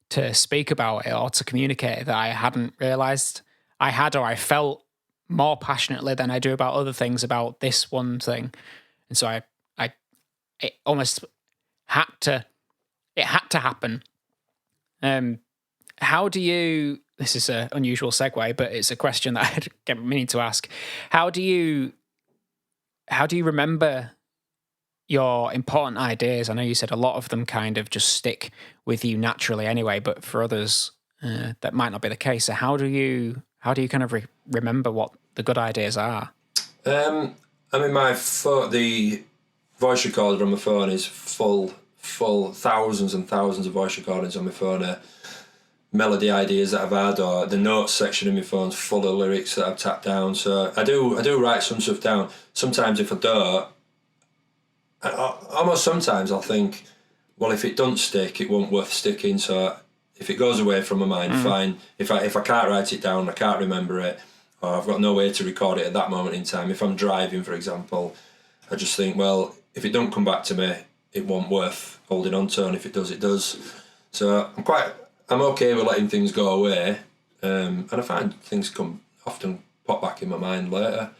to speak about it or to communicate it that I hadn't realised I had, or I felt more passionately than I do about other things about this one thing. And so it almost had to happen. How do you, this is an unusual segue, but it's a question that I'd get meaning to ask. How do you remember your important ideas? I know you said a lot of them kind of just stick with you naturally anyway, but for others that might not be the case. So how do you kind of remember what the good ideas are? I mean, the voice recorder on my phone is full thousands and thousands of voice recordings on my phone. Melody ideas that I've had, or the notes section in my phone's full of lyrics that I've tapped down. So I do write some stuff down. Sometimes if I don't, almost sometimes I'll think, well, if it don't stick, it won't worth sticking. So if it goes away from my mind, fine. If I can't write it down, I can't remember it, or I've got no way to record it at that moment in time. If I'm driving, for example, I just think, well, if it don't come back to me, it won't worth holding on to, and if it does, it does. So I'm okay with letting things go away, and I find things often pop back in my mind later.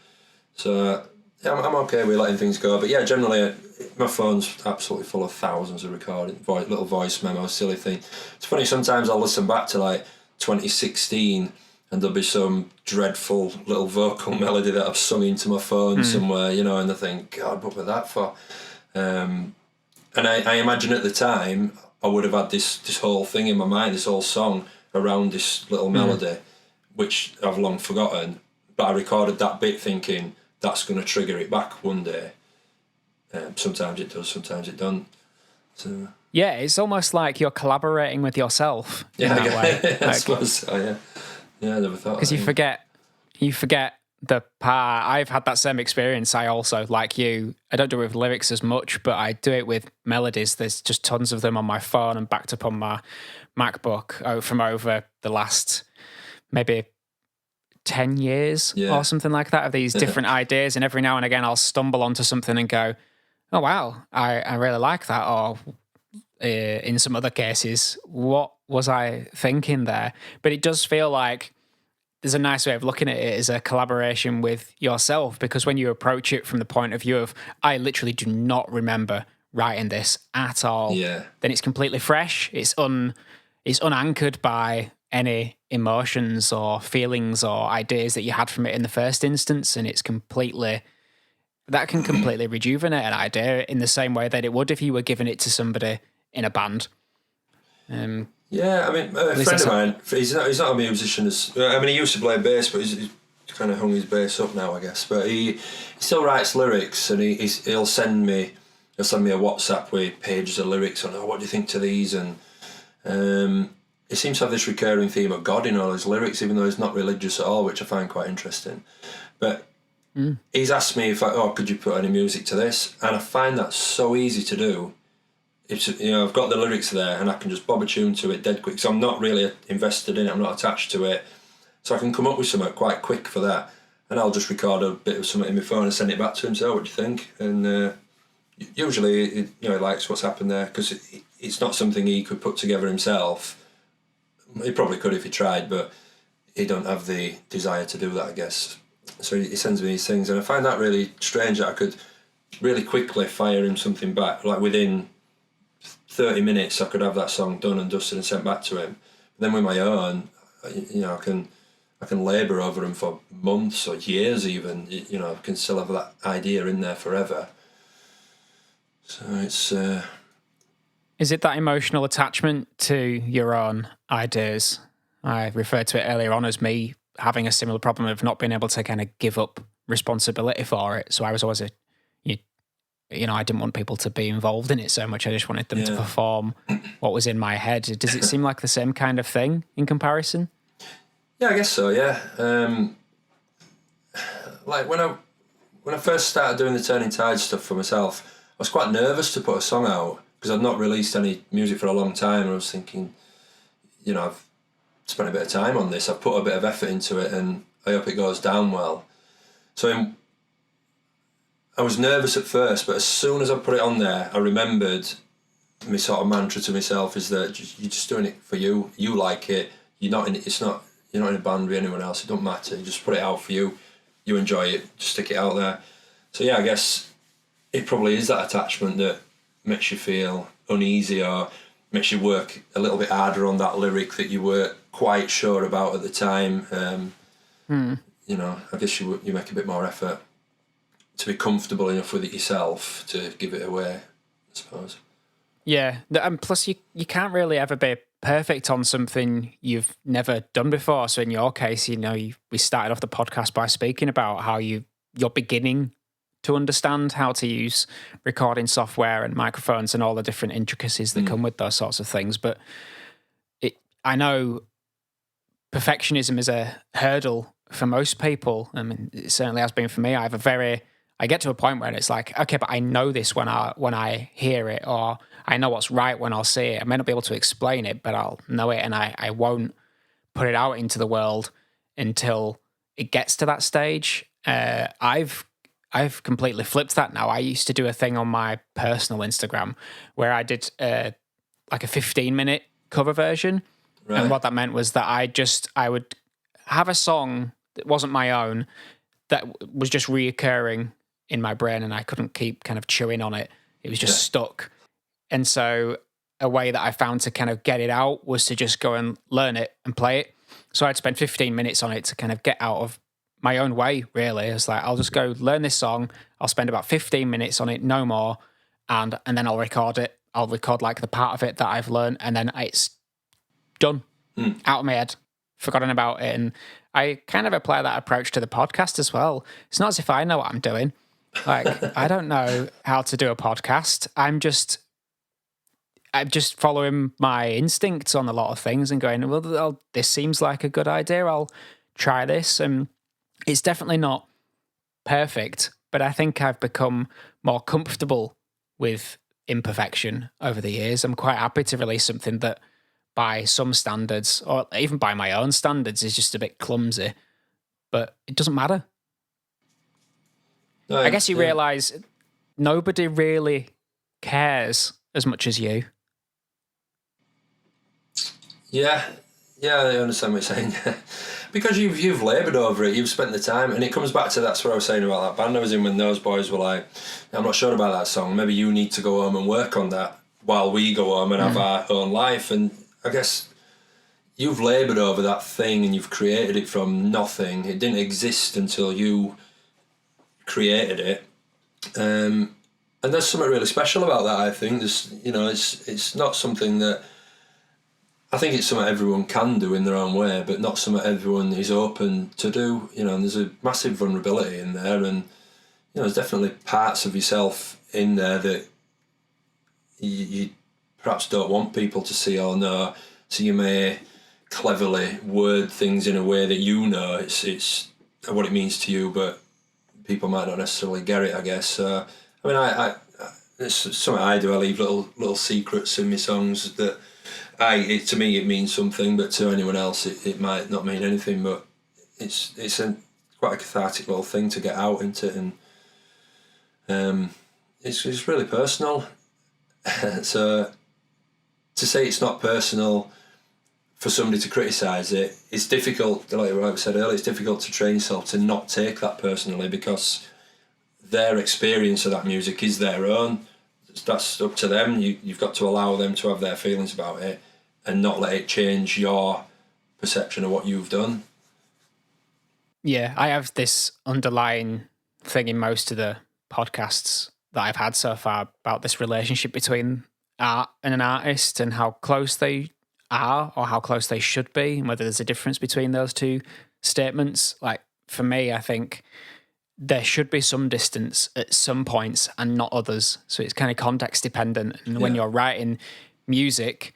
So yeah, I'm okay with letting things go. But yeah, generally my phone's absolutely full of thousands of recorded little voice memos, silly thing. It's funny, sometimes I'll listen back to like 2016 and there'll be some dreadful little vocal melody that I've sung into my phone somewhere, and I think, God, what was that for? And I imagine at the time I would have had this whole thing in my mind, this whole song around this little melody, which I've long forgotten. But I recorded that bit thinking that's going to trigger it back one day. Sometimes it does, sometimes it doesn't. So yeah, it's almost like you're collaborating with yourself in that way. I suppose so, yeah. Yeah, I never thought. Because you forget the part. I've had that same experience. I also, like you, I don't do it with lyrics as much, but I do it with melodies. There's just tons of them on my phone and backed up on my MacBook from over the last maybe 10 years or something like that, of these different ideas. And every now and again I'll stumble onto something and go, oh wow, I really like that. Or in some other cases, what was I thinking there? But it does feel like there's a nice way of looking at it as a collaboration with yourself, because when you approach it from the point of view of, I literally do not remember writing this at all, then it's completely fresh. It's unanchored by any emotions or feelings or ideas that you had from it in the first instance, and that can completely rejuvenate an idea in the same way that it would if you were giving it to somebody in a band. Yeah, I mean, a friend of mine, he's not a musician. He used to play bass, but he's kind of hung his bass up now, I guess. But he still writes lyrics, and he'll send me a WhatsApp with pages of lyrics on, what do you think to these? And he seems to have this recurring theme of God in all his lyrics, even though he's not religious at all, which I find quite interesting. But he's asked me if could you put any music to this? And I find that so easy to do. It's, I've got the lyrics there and I can just bob a tune to it dead quick. So I'm not really invested in it, I'm not attached to it. So I can come up with something quite quick for that. And I'll just record a bit of something in my phone and send it back to him, say, what do you think? And usually, he likes what's happened there, because it's not something he could put together himself. He probably could if he tried, but he don't have the desire to do that, I guess. So he sends me these things, and I find that really strange that I could really quickly fire him something back, like within 30 minutes I could have that song done and dusted and sent back to him. But then with my own, I can I can labour over them for months or years even. You know, I can still have that idea in there forever. So it's... Is it that emotional attachment to your own ideas? I referred to it earlier on as me having a similar problem of not being able to kind of give up responsibility for it. So I was always I didn't want people to be involved in it so much. I just wanted them to perform what was in my head. Does it seem like the same kind of thing in comparison? Yeah, I guess so. Yeah. Like when I first started doing the Turning Tide stuff for myself, I was quite nervous to put a song out because I'd not released any music for a long time. And I was thinking, you know, I've spent a bit of time on this. I've put a bit of effort into it, and I hope it goes down well. So I was nervous at first, but as soon as I put it on there, I remembered my sort of mantra to myself is that you're just doing it for you. You like it. You're not in a band with anyone else. It don't matter. You just put it out for you. You enjoy it. Just stick it out there. So yeah, I guess it probably is that attachment that makes you feel uneasy or makes you work a little bit harder on that lyric that you weren't quite sure about at the time. You know, I guess you make a bit more effort to be comfortable enough with it yourself to give it away, I suppose. Yeah, and plus you can't really ever be perfect on something you've never done before. So in your case, you know, we started off the podcast by speaking about how you're beginning to understand how to use recording software and microphones and all the different intricacies that come with those sorts of things. But I know perfectionism is a hurdle for most people. I mean, it certainly has been for me. I get to a point where it's like, okay, but I know this when I hear it, or I know what's right when I'll see it. I may not be able to explain it, but I'll know it, and I won't put it out into the world until it gets to that stage. I've completely flipped that now. I used to do a thing on my personal Instagram where I did like a 15-minute cover version. Right. And what that meant was that I would have a song that wasn't my own that was just reoccurring in my brain, and I couldn't keep kind of chewing on it. It was just stuck. And so a way that I found to kind of get it out was to just go and learn it and play it. So I'd spend 15 minutes on it to kind of get out of my own way, really. It's like, I'll just go learn this song. I'll spend about 15 minutes on it, no more. And then I'll record it. I'll record like the part of it that I've learned, and then it's done, out of my head, forgotten about it. And I kind of apply that approach to the podcast as well. It's not as if I know what I'm doing. Like, I don't know how to do a podcast. I'm just following my instincts on a lot of things and going, well, this seems like a good idea. I'll try this. And it's definitely not perfect, but I think I've become more comfortable with imperfection over the years. I'm quite happy to release something that by some standards, or even by my own standards, is just a bit clumsy, but it doesn't matter. No, I guess you realise nobody really cares as much as you. Yeah, I understand what you're saying. Because you've laboured over it, you've spent the time, and it comes back to that's what I was saying about that band I was in when those boys were like, I'm not sure about that song, maybe you need to go home and work on that while we go home and have our own life. And I guess you've laboured over that thing and you've created it from nothing. It didn't exist until you created it. And there's something really special about that, I think. It's not something that... I think it's something everyone can do in their own way, but not something everyone is open to do. You know, and there's a massive vulnerability in there, and there's definitely parts of yourself in there that you perhaps don't want people to see or know. So you may cleverly word things in a way that it's what it means to you, but people might not necessarily get it, I guess. I mean, it's something I do. I leave little secrets in my songs that. To me it means something, but to anyone else it might not mean anything. But it's quite a cathartic little thing to get out into, and it's really personal. So to say it's not personal for somebody to criticise it, it's difficult. Like I said earlier, it's difficult to train yourself to not take that personally, because their experience of that music is their own. That's up to them. You've got to allow them to have their feelings about it and not let it change your perception of what you've done. Yeah, I have this underlying thing in most of the podcasts that I've had so far about this relationship between art and an artist and how close they are or how close they should be and whether there's a difference between those two statements. Like for me, I think there should be some distance at some points and not others. So it's kind of context dependent. And when you're writing music,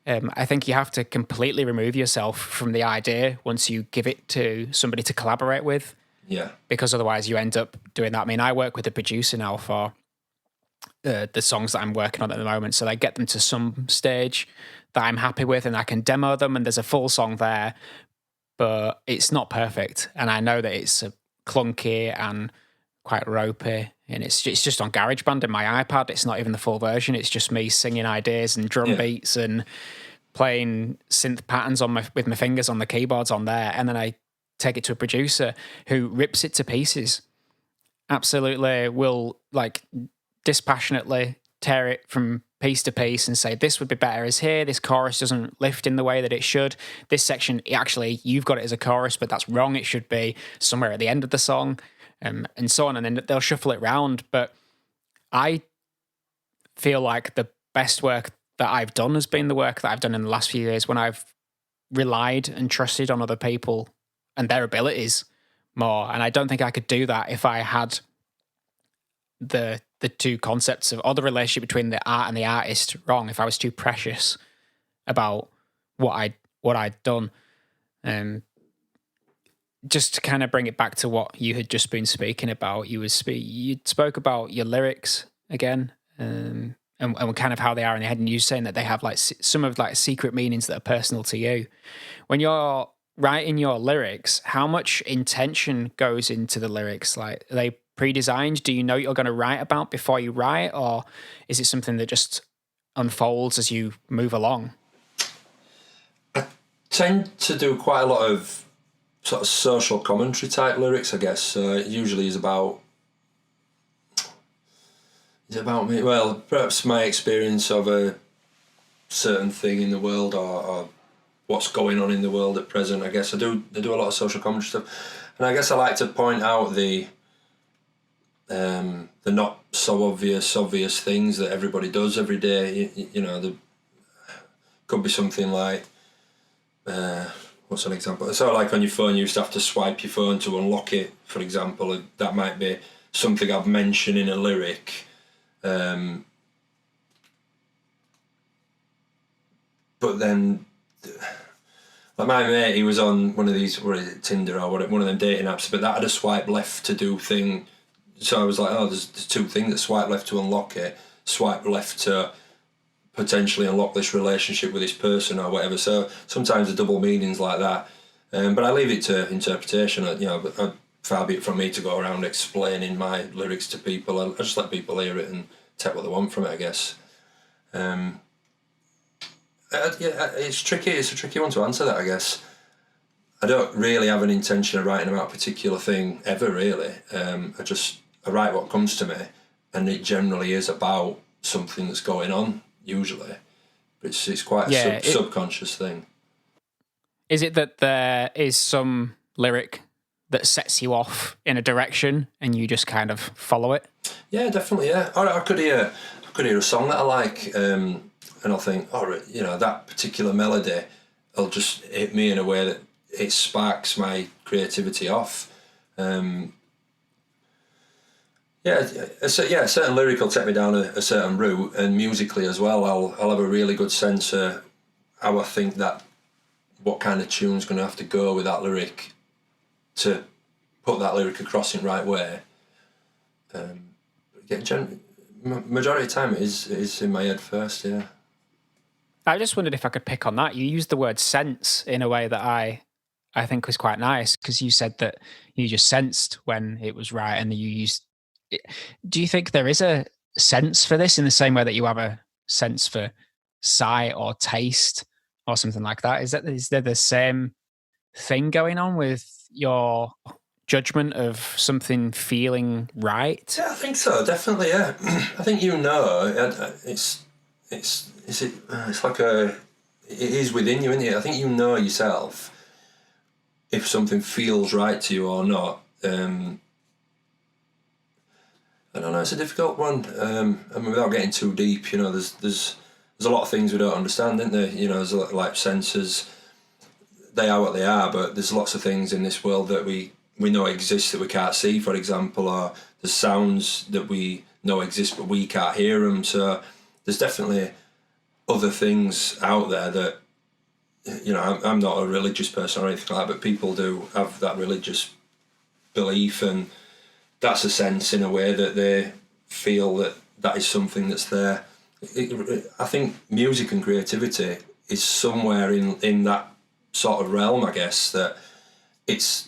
I think you have to completely remove yourself from the idea once you give it to somebody to collaborate with. Yeah. Because otherwise you end up doing that. I mean, I work with a producer now for the songs that I'm working on at the moment. So I get them to some stage that I'm happy with and I can demo them and there's a full song there, but it's not perfect. And I know that it's clunky and quite ropey. And it's just on GarageBand in my iPad. It's not even the full version. It's just me singing ideas and drum beats and playing synth patterns with my fingers on the keyboards on there. And then I take it to a producer who rips it to pieces. Absolutely will like dispassionately tear it from piece to piece and say, this would be better as here. This chorus doesn't lift in the way that it should. This section, actually, you've got it as a chorus, but that's wrong. It should be somewhere at the end of the song. And so on, and then they'll shuffle it round. But I feel like the best work that I've done has been the work that I've done in the last few years when I've relied and trusted on other people and their abilities more. And I don't think I could do that if I had the two concepts of, or the relationship between the art and the artist wrong, if I was too precious about what I'd done. Just to kind of bring it back to what you had just been speaking about, you spoke about your lyrics again, and kind of how they are in your head, and you saying that they have like some of like secret meanings that are personal to you. When you're writing your lyrics, how much intention goes into the lyrics? Like, are they pre-designed? Do you know what you're going to write about before you write, or is it something that just unfolds as you move along? I tend to do quite a lot of sort of social commentary type lyrics, I guess. It usually is about me. Well, perhaps my experience of a certain thing in the world, or what's going on in the world at present. I guess I do a lot of social commentary stuff, and I guess I like to point out the not so obvious things that everybody does every day. You know, there could be something like. What's an example? So like on your phone, you used to have to swipe your phone to unlock it, for example. That might be something I've mentioned in a lyric. But then, like my mate, he was on one of these, what is it, Tinder or whatever, one of them dating apps, but that had a swipe left to do thing. So I was like, oh, there's two things: swipe left to unlock it, swipe left to potentially unlock this relationship with this person or whatever. So sometimes the double meanings like that, but I leave it to interpretation. You know, far be it from me to go around explaining my lyrics to people. I just let people hear it and take what they want from it, I guess. Yeah, it's tricky. It's a tricky one to answer that, I guess. I don't really have an intention of writing about a particular thing ever, really. I write what comes to me, and it generally is about something that's going on. Usually, but it's quite a subconscious thing. Is it that there is some lyric that sets you off in a direction and you just kind of follow it? Yeah, definitely. Yeah, or I could hear a song that I like, and I'll think, oh, you know, that particular melody will just hit me in a way that it sparks my creativity off. Yeah, a certain lyric will take me down a certain route, and musically as well, I'll have a really good sense of how I think that, what kind of tune's going to have to go with that lyric to put that lyric across in the right way. Majority of the time it is in my head first, yeah. I just wondered if I could pick on that. You used the word sense in a way that I think was quite nice, because you said that you just sensed when it was right, and you used. Do you think there is a sense for this in the same way that you have a sense for sight or taste or something like that? Is there the same thing going on with your judgment of something feeling right? Yeah, I think so. Definitely, yeah. I think it's like it is within you, isn't it? I think you know yourself if something feels right to you or not. I don't know. It's a difficult one. I mean, without getting too deep, there's a lot of things we don't understand, isn't there? There's a lot, like sensors. They are what they are, but there's lots of things in this world that we know exist that we can't see, for example, or there's sounds that we know exist but we can't hear them. So there's definitely other things out there that, I'm not a religious person or anything like that, but people do have that religious belief, and that's a sense in a way that they feel that is something that's there. I think music and creativity is somewhere in that sort of realm, I guess, that it's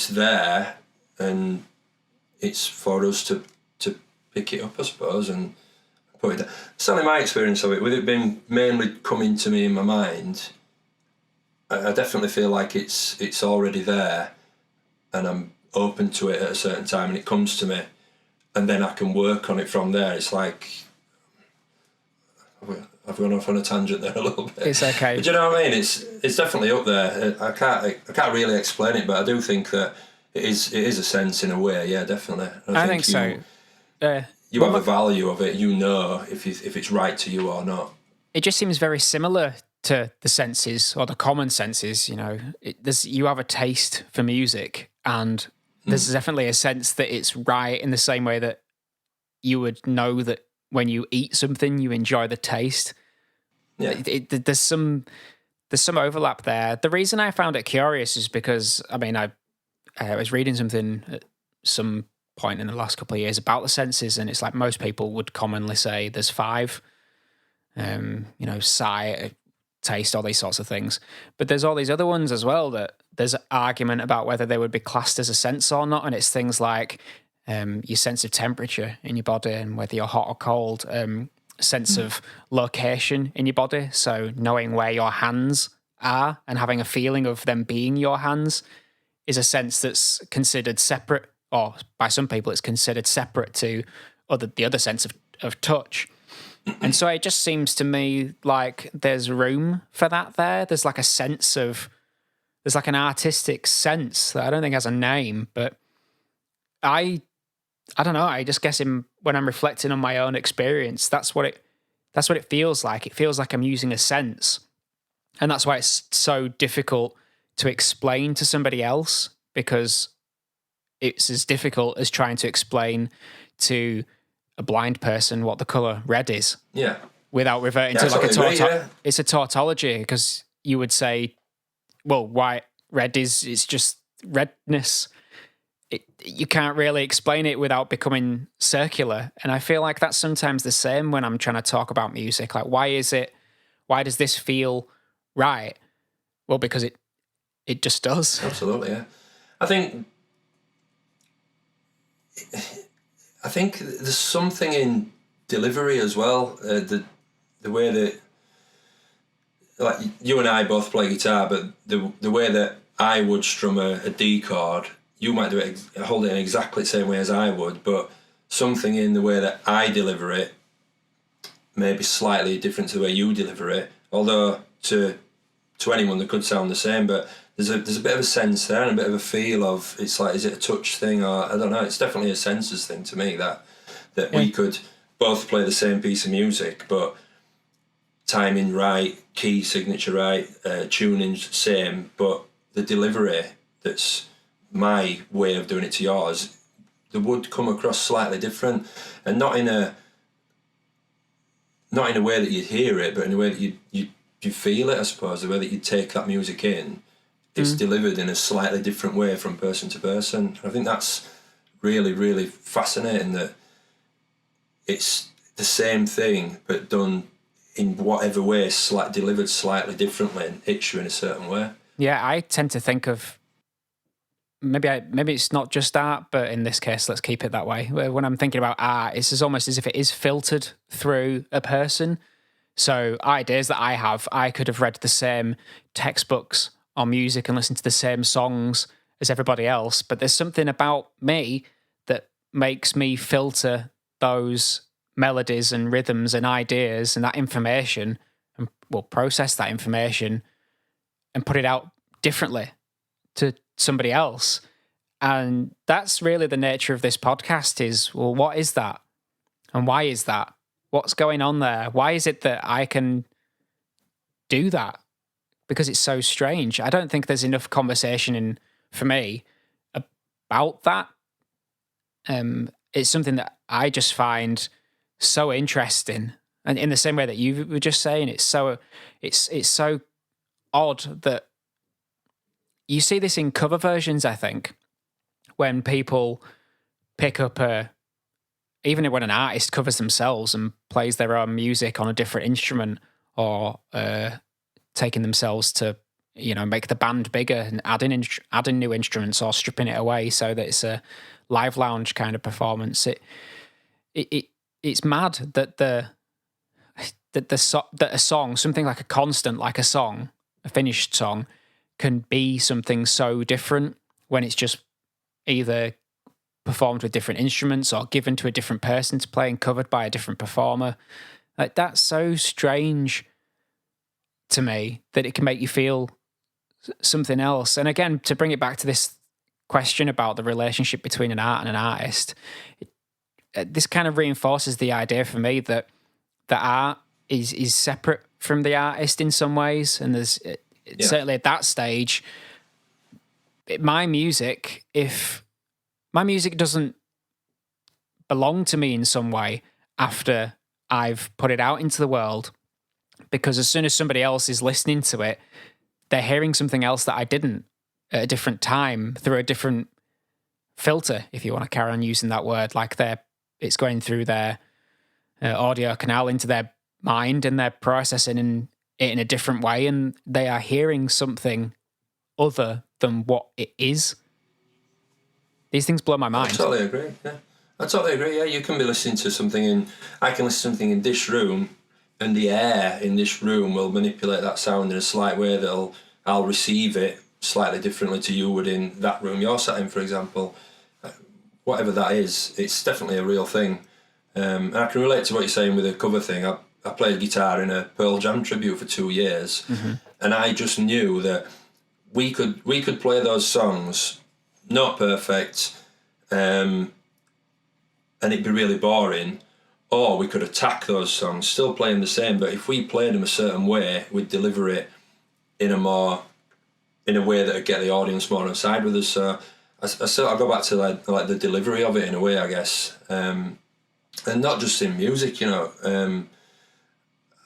there, and it's for us to pick it up, I suppose, and put it down. Certainly my experience of it, with it being mainly coming to me in my mind, I definitely feel like it's already there, and I'm open to it at a certain time, and it comes to me, and then I can work on it from there. It's like I've gone off on a tangent there a little bit. It's okay. But do you know what I mean? It's definitely up there. I can't really explain it, but I do think that it is a sense in a way. Yeah, definitely. I think so. You have a value of it. If it's right to you or not. It just seems very similar to the senses, or the common senses. You have a taste for music, and there's definitely a sense that it's right, in the same way that you would know that when you eat something, you enjoy the taste. Yeah, there's some overlap there. The reason I found it curious is because, I mean, I was reading something at some point in the last couple of years about the senses, and it's like most people would commonly say there's 5. Sight, taste, all these sorts of things. But there's all these other ones as well that there's an argument about whether they would be classed as a sense or not, and it's things like your sense of temperature in your body, and whether you're hot or cold, sense of location in your body, so knowing where your hands are and having a feeling of them being your hands is a sense that's considered separate, or by some people it's considered separate to the other sense of touch. And so it just seems to me like there's room for that there. There's like an artistic sense that I don't think has a name, but I don't know. I just guess when I'm reflecting on my own experience, that's what it feels like. It feels like I'm using a sense, and that's why it's so difficult to explain to somebody else, because it's as difficult as trying to explain to a blind person what the color red is. Yeah. Without reverting to like it's a tautology, because you would say, well, red it's just redness. You can't really explain it without becoming circular. And I feel like that's sometimes the same when I'm trying to talk about music. Like, why does this feel right? Well, because it just does. Absolutely, yeah. I think there's something in delivery as well. The way that, like, you and I both play guitar, but the way that I would strum a D chord, you might do it, hold it in exactly the same way as I would, but something in the way that I deliver it may be slightly different to the way you deliver it. Although to anyone they could sound the same, but there's a bit of a sense there and a bit of a feel of, it's like, is it a touch thing, or I don't know. It's definitely a senses thing to me, that we could both play the same piece of music, but timing right, key signature right, tuning same, but the delivery that's my way of doing it to yours, they would come across slightly different, and not in a way that you'd hear it, but in a way that you feel it, I suppose. The way that you take that music in, it's delivered in a slightly different way from person to person. I think that's really, really fascinating, that it's the same thing but done in whatever way, delivered slightly differently, and hits you in a certain way. Yeah, I tend to think of maybe it's not just art, but in this case, let's keep it that way. When I'm thinking about art, it's almost as if it is filtered through a person. So ideas that I have, I could have read the same textbooks on music and listened to the same songs as everybody else, but there's something about me that makes me filter those melodies and rhythms and ideas and that information, and will process that information and put it out differently. to somebody else. And that's really the nature of this podcast is, well, what is that? And why is that? What's going on there? Why is it that I can do that? Because it's so strange. I don't think there's enough conversation for me about that. It's something that I just find so interesting. And in the same way that you were just saying, it's so odd that you see this in cover versions, I think, when people pick up even when an artist covers themselves and plays their own music on a different instrument, or taking themselves to, make the band bigger and adding new instruments or stripping it away so that it's a live lounge kind of performance. It's mad that a song, something like a constant, like a song, a finished song, can be something so different when it's just either performed with different instruments or given to a different person to play and covered by a different performer. Like, that's so strange to me that it can make you feel something else. And again, to bring it back to this question about the relationship between an art and an artist, this kind of reinforces the idea for me that the art is separate from the artist in some ways. And there's certainly at that stage, my music, if my music doesn't belong to me in some way after I've put it out into the world, because as soon as somebody else is listening to it, they're hearing something else that I didn't at a different time through a different filter, if you want to carry on using that word. Like it's going through their audio canal into their mind, and they're processing it in a different way, and they are hearing something other than what it is. These things blow my mind. I totally agree, yeah. Yeah, you can be listening to something I can listen to something in this room, and the air in this room will manipulate that sound in a slight way that I'll receive it slightly differently to you would in that room you're sat in, for example. Whatever that is, it's definitely a real thing. And I can relate to what you're saying with the cover thing. I played guitar in a Pearl Jam tribute for 2 years, and I just knew that we could play those songs, not perfect, and it'd be really boring, or we could attack those songs, still playing the same, but if we played them a certain way, we'd deliver it in a way that would get the audience more on side with us. So I go back to like the delivery of it in a way, I guess, and not just in music,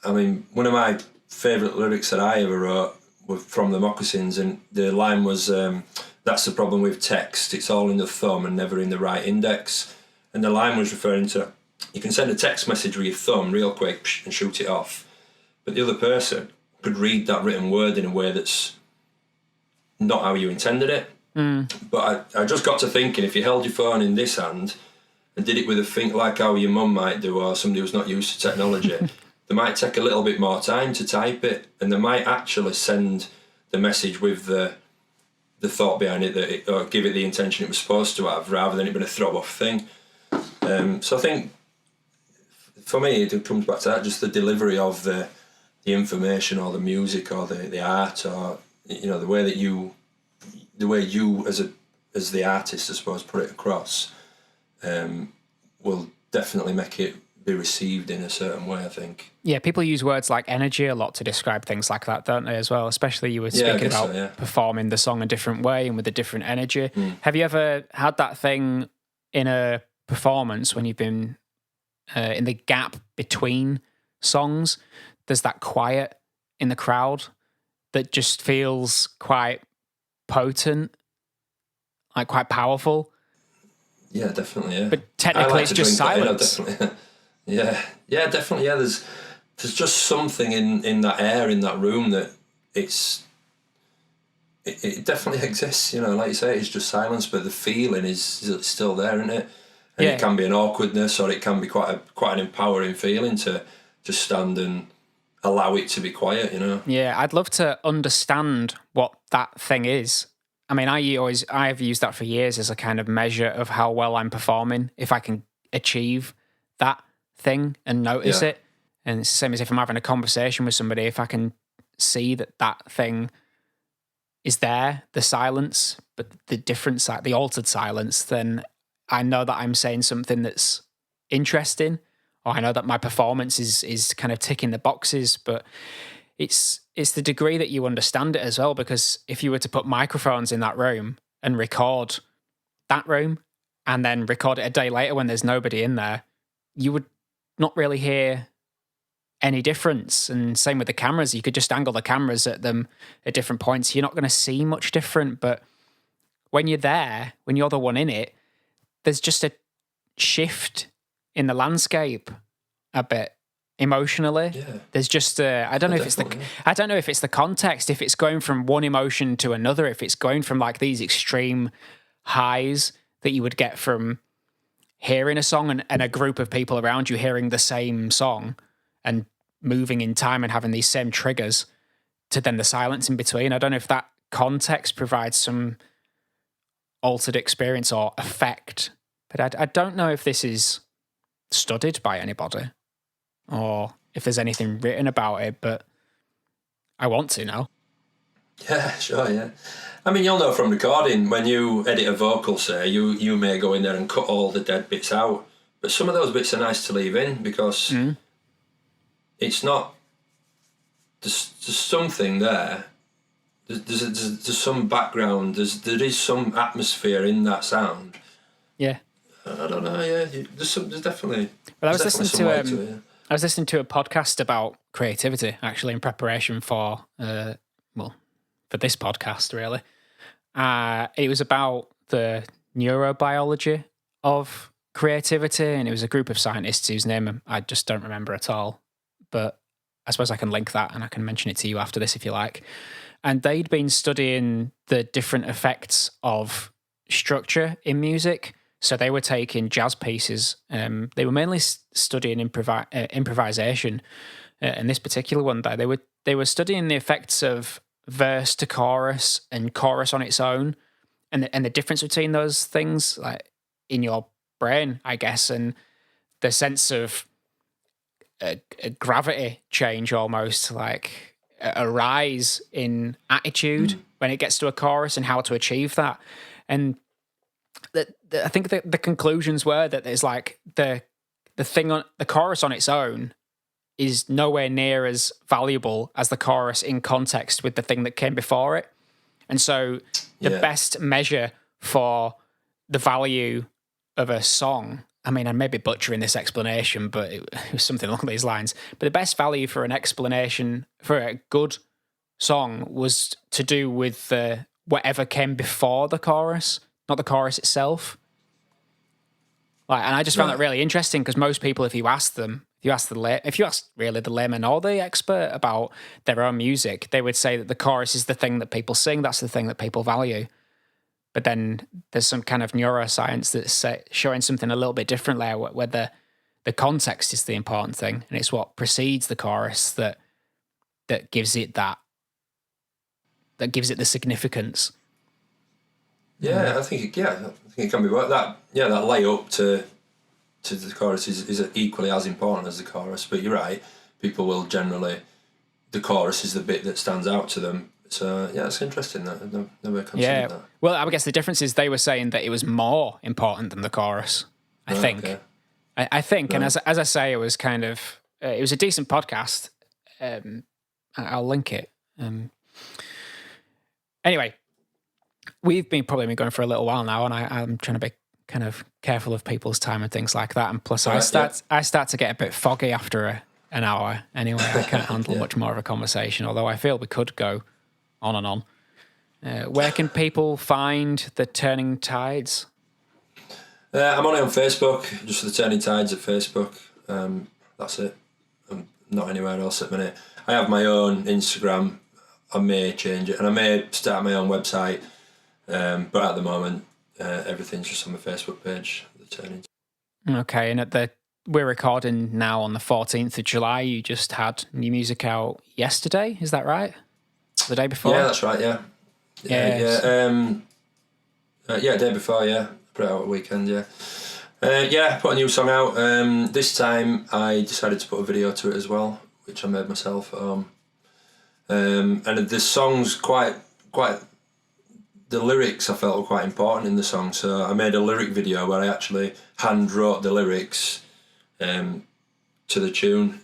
I mean, one of my favourite lyrics that I ever wrote were from the Moccasins, and the line was, "That's the problem with text, it's all in the thumb and never in the right index." And the line was referring to, you can send a text message with your thumb real quick and shoot it off, but the other person could read that written word in a way that's not how you intended it. But I just got to thinking, if you held your phone in this hand and did it with a finger, like how your mum might do, or somebody who's not used to technology, they might take a little bit more time to type it, and they might actually send the message with the thought behind it, or give it the intention it was supposed to have, rather than it being a throw-off thing. So I think, for me, it comes back to that, just the delivery of the information, or the music, or the art, or the way you as the artist, I suppose, put it across, will definitely make it be received in a certain way, I think. Yeah, people use words like energy a lot to describe things like that, don't they, as well? Especially you were speaking about performing the song a different way and with a different energy. Have you ever had that thing in a performance when you've been in the gap between songs? There's that quiet in the crowd that just feels quite potent, like quite powerful. Yeah, definitely, yeah. But technically it's just silence. Definitely. Yeah, definitely, yeah. There's just something in that air, in that room, that it definitely exists, like you say, it's just silence, but the feeling is still there, isn't it? And it can be an awkwardness, or it can be quite an empowering feeling to just stand and allow it to be quiet, Yeah, I'd love to understand what that thing is. I mean, I've used that for years as a kind of measure of how well I'm performing, if I can achieve that thing and notice it. And it's the same as if I'm having a conversation with somebody, if I can see that thing is there, the silence, but the different side, the altered silence, then I know that I'm saying something that's interesting, or I know that my performance is kind of ticking the boxes. But it's the degree that you understand it as well, because if you were to put microphones in that room and record that room and then record it a day later when there's nobody in there, you would not really hear any difference. And same with the cameras. You could just angle the cameras at them at different points. You're not going to see much different. But when you're there, when you're the one in it, there's just a shift in the landscape a bit emotionally. Yeah. There's just I don't know if it's the context, if it's going from one emotion to another, if it's going from like these extreme highs that you would get from hearing a song and a group of people around you hearing the same song and moving in time and having these same triggers, to then the silence in between. I don't know if that context provides some altered experience or effect, but I don't know if this is studied by anybody or if there's anything written about it, but I want to know. Yeah, sure, yeah. I mean, you'll know from recording, when you edit a vocal, say, you may go in there and cut all the dead bits out, but some of those bits are nice to leave in, because it's not, there's something there, there's some background, there is some atmosphere in that sound. Yeah. I don't know, yeah, there's definitely... Well, I was listening to a podcast about creativity, actually, in preparation for for this podcast, really. It was about the neurobiology of creativity, and it was a group of scientists whose name I just don't remember at all. But I suppose I can link that and I can mention it to you after this if you like. And they'd been studying the different effects of structure in music. So they were taking jazz pieces. They were mainly studying improvisation. In this particular one, though, they were studying the effects of verse to chorus and chorus on its own, and the difference between those things, like in your brain, I guess, and the sense of a gravity change, almost like a rise in attitude when it gets to a chorus, and how to achieve that. And I think the conclusions were that there's like the thing on the chorus on its own is nowhere near as valuable as the chorus in context with the thing that came before it. And so the best measure for the value of a song, I mean, I may be butchering this explanation, but it was something along these lines. But the best value for an explanation for a good song was to do with whatever came before the chorus, not the chorus itself. Like, and I just found that really interesting, because most people, if you ask really the layman or the expert about their own music, they would say that the chorus is the thing that people sing, that's the thing that people value. But then there's some kind of neuroscience that's showing something a little bit different there, where the context is the important thing, and it's what precedes the chorus that gives it that gives it the significance. Yeah, I think it can be that. Yeah, that lay up to the chorus is equally as important as the chorus. But you're right, people will generally, the chorus is the bit that stands out to them. So yeah, it's interesting that I've never considered that. Well, I guess the difference is they were saying that it was more important than the chorus. I think. Okay. I think, right. And as I say, it was kind of it was a decent podcast. I'll link it. Anyway, we've probably been going for a little while now, and I'm trying to be kind of careful of people's time and things like that. And plus, I start to get a bit foggy after an hour. Anyway, I can't handle much more of a conversation. Although I feel we could go on and on. Where can people find the Turning Tides? I'm on it on Facebook, just the Turning Tides at Facebook. That's it. I'm not anywhere else at the minute. I have my own Instagram. I may change it, and I may start my own website. But at the moment, everything's just on my Facebook page, the Turning. Okay, and we're recording now on the 14th of July. You just had new music out yesterday, is that right? The day before? Yeah, that's right, yeah. Day before, yeah. Put it out at weekend, yeah. Put a new song out. This time I decided to put a video to it as well, which I made myself. And the song's quite the lyrics I felt were quite important in the song, so I made a lyric video where I actually hand wrote the lyrics to the tune.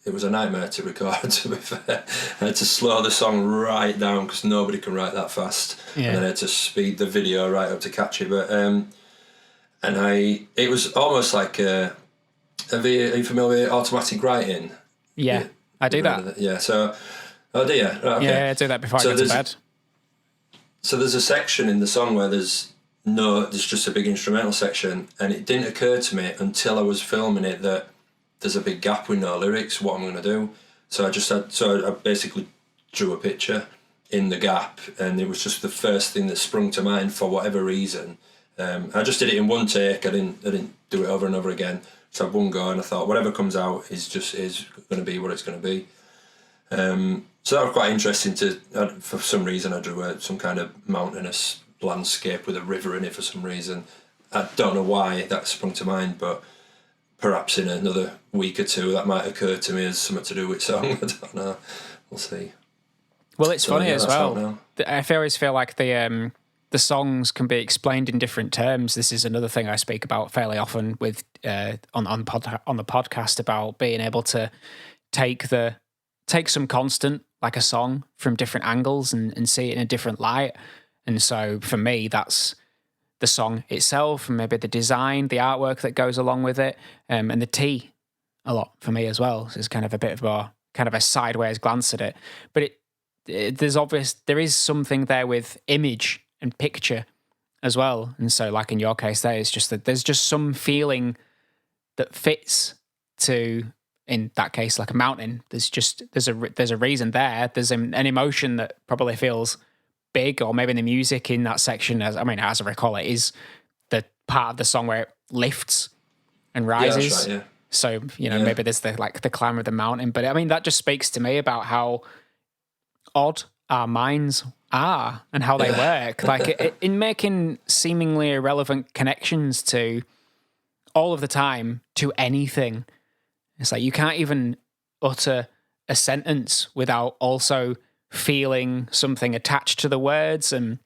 It was a nightmare to record, to be fair. I had to slow the song right down because nobody can write that fast. Yeah. And then I had to speed the video right up to catch it. But it was almost like are you familiar with automatic writing? Yeah, I do that. Yeah, so, oh do you? Right, okay. Yeah, I do that before I go to bed. So there's a section in the song where there's just a big instrumental section, and it didn't occur to me until I was filming it that there's a big gap with no lyrics, what I'm going to do. So I basically drew a picture in the gap, and it was just the first thing that sprung to mind for whatever reason. I just did it in one take. I didn't do it over and over again. So I had one go, and I thought whatever comes out is going to be what it's going to be. So that was quite interesting for some reason I drew some kind of mountainous landscape with a river in it for some reason. I don't know why that sprung to mind, but perhaps in another week or two that might occur to me as something to do with song. I don't know. We'll see. Well, it's funny as well. I always feel like the songs can be explained in different terms. This is another thing I speak about fairly often with on the podcast about being able to take some constant like a song from different angles and see it in a different light. And so for me, that's the song itself and maybe the design, the artwork that goes along with it, and the T a lot for me as well. So it's kind of a bit of a sideways glance at it. But there is something there with image and picture as well. And so like in your case there, it's just that there's just some feeling that fits to, in that case, like a mountain. There's a reason there. There's an emotion that probably feels big, or maybe the music in that section, as I recall it, is the part of the song where it lifts and rises. Yeah, that's right, yeah. So, maybe there's the climb of the mountain. But I mean, that just speaks to me about how odd our minds are and how they work. Like in making seemingly irrelevant connections to all of the time to anything. It's like you can't even utter a sentence without also feeling something attached to the words. And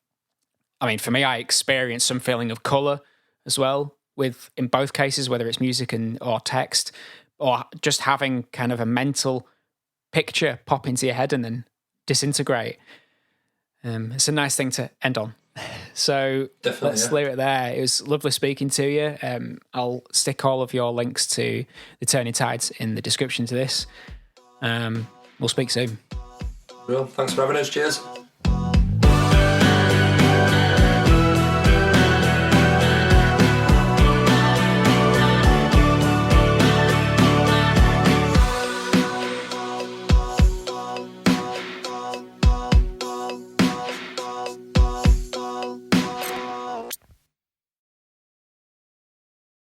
I mean, for me, I experience some feeling of colour as well in both cases, whether it's music or text, or just having kind of a mental picture pop into your head and then disintegrate. It's a nice thing to end on. So let's leave it there. It was lovely speaking to you. I'll stick all of your links to the Turning Tides in the description to this. We'll speak soon. Well, thanks for having us. Cheers.